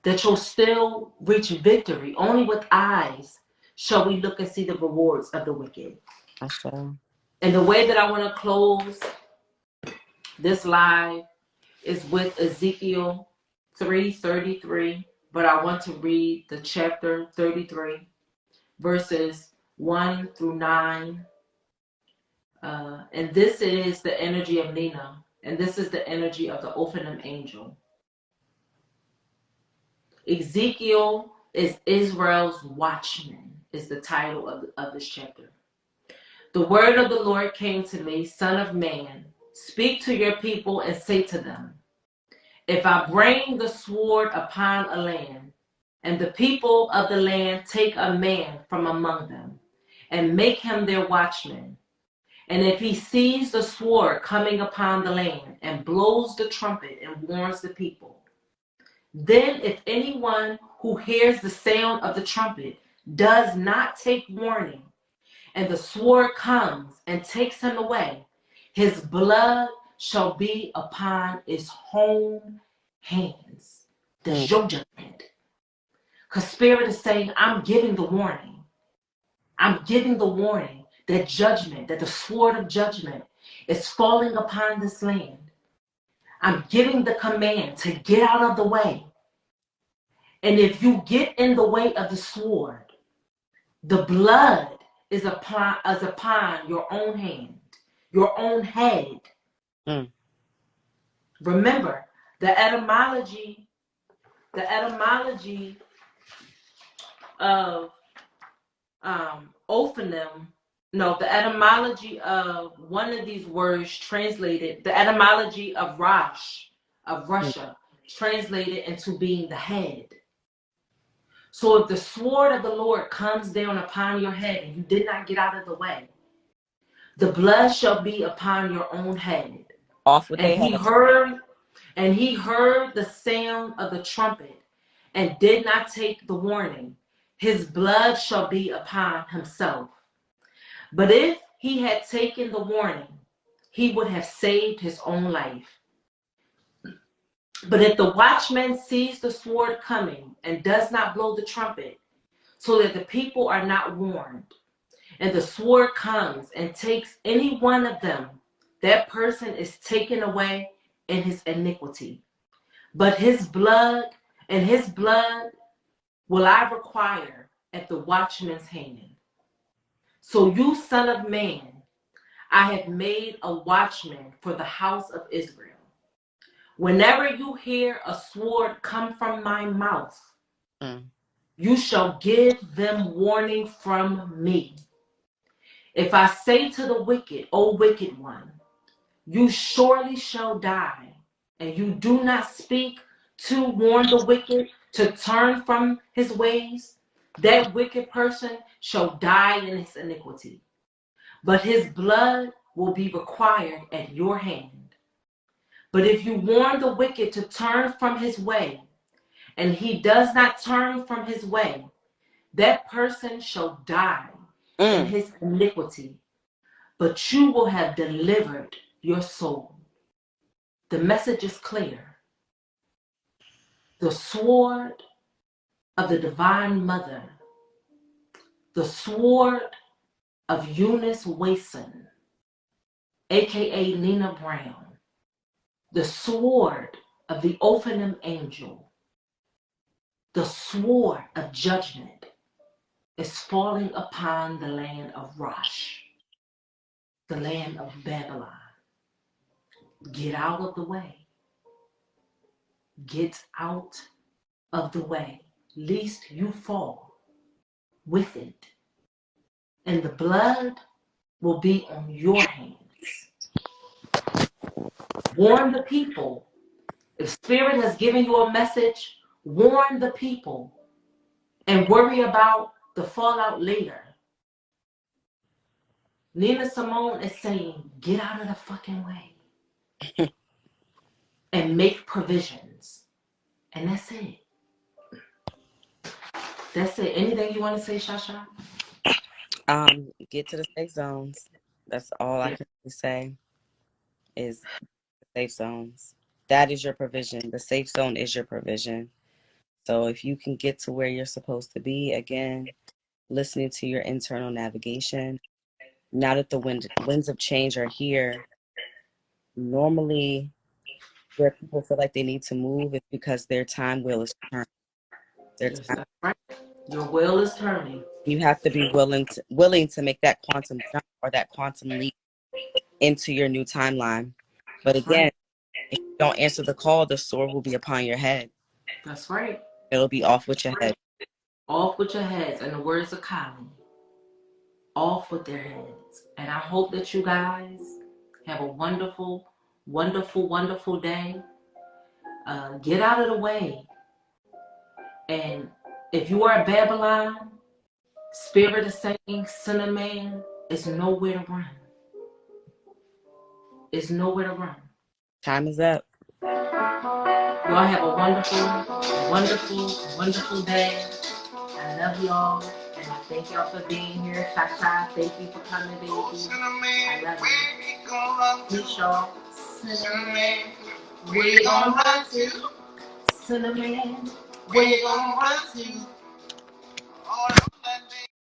That you'll still reach victory. Only with eyes shall we look and see the rewards of the wicked. I shall. And the way that I want to close this live is with Ezekiel 3:33, but I want to read the chapter 33, verses 1 through 9. And this is the energy of Nina, and this is the energy of the Ophanim angel. Ezekiel is Israel's watchman, is the title of this chapter. The word of the Lord came to me, Son of man, speak to your people and say to them, if I bring the sword upon a land, and the people of the land take a man from among them, and make him their watchman, and if he sees the sword coming upon the land, and blows the trumpet and warns the people, then if anyone who hears the sound of the trumpet does not take warning, and the sword comes and takes him away, his blood shall be upon his own hands. That's your judgment. Because Spirit is saying, I'm giving the warning. I'm giving the warning that judgment, that the sword of judgment is falling upon this land. I'm giving the command to get out of the way. And if you get in the way of the sword, the blood is upon your own hand, your own head. Remember, the etymology of Ophanim, the etymology of one of these words translated, the etymology of Rosh, of Russia, translated into being the head. So if the sword of the Lord comes down upon your head and you did not get out of the way, the blood shall be upon your own head. Off with their head. And he heard the sound of the trumpet and did not take the warning. His blood shall be upon himself. But if he had taken the warning, he would have saved his own life. But if the watchman sees the sword coming and does not blow the trumpet, so that the people are not warned, and the sword comes and takes any one of them, that person is taken away in his iniquity. But his blood will I require at the watchman's hand. So you, son of man, I have made a watchman for the house of Israel. Whenever you hear a sword come from my mouth, you shall give them warning from me. If I say to the wicked, O wicked one, you surely shall die, and you do not speak to warn the wicked to turn from his ways, that wicked person shall die in his iniquity, but his blood will be required at your hand. But if you warn the wicked to turn from his way, and he does not turn from his way, that person shall die in his iniquity, but you will have delivered your soul. The message is clear. The sword of the Divine Mother, the sword of Eunice Wason, aka Nina Brown, the sword of the Ophanim angel, the sword of judgment is falling upon the land of Rosh, the land of Babylon. Get out of the way. Get out of the way, lest you fall with it. And the blood will be on your hands. Warn the people. If Spirit has given you a message, warn the people and worry about the fallout later. Nina Simone is saying, get out of the fucking way and make provisions. And that's it. That's it. Anything you want to say, Shasha? Get to the safe zones. That's all I can say is safe zones. That is your provision. The safe zone is your provision. So if you can get to where you're supposed to be, again, listening to your internal navigation. Now that the winds of change are here, normally where people feel like they need to move is because their time wheel is turning. Yes, that's right. Your wheel is turning. You have to be willing to make that quantum jump or that quantum leap into your new timeline. But again, if you don't answer the call, the sword will be upon your head. That's right. It'll be off with your head. Off with your heads. And the words of Colin. Off with their heads. And I hope that you guys have a wonderful, wonderful, wonderful day. Get out of the way. And if you are at Babylon, Spirit is saying, Cinnamon is nowhere to run. It's nowhere to run. Time is up. Y'all have a wonderful, wonderful, wonderful day. I love y'all. And I thank y'all for being here. Shasha, thank you for coming, baby. I love you. Peace, y'all. Cinnamon, where you gonna run to? Cinnamon, where you gonna run to?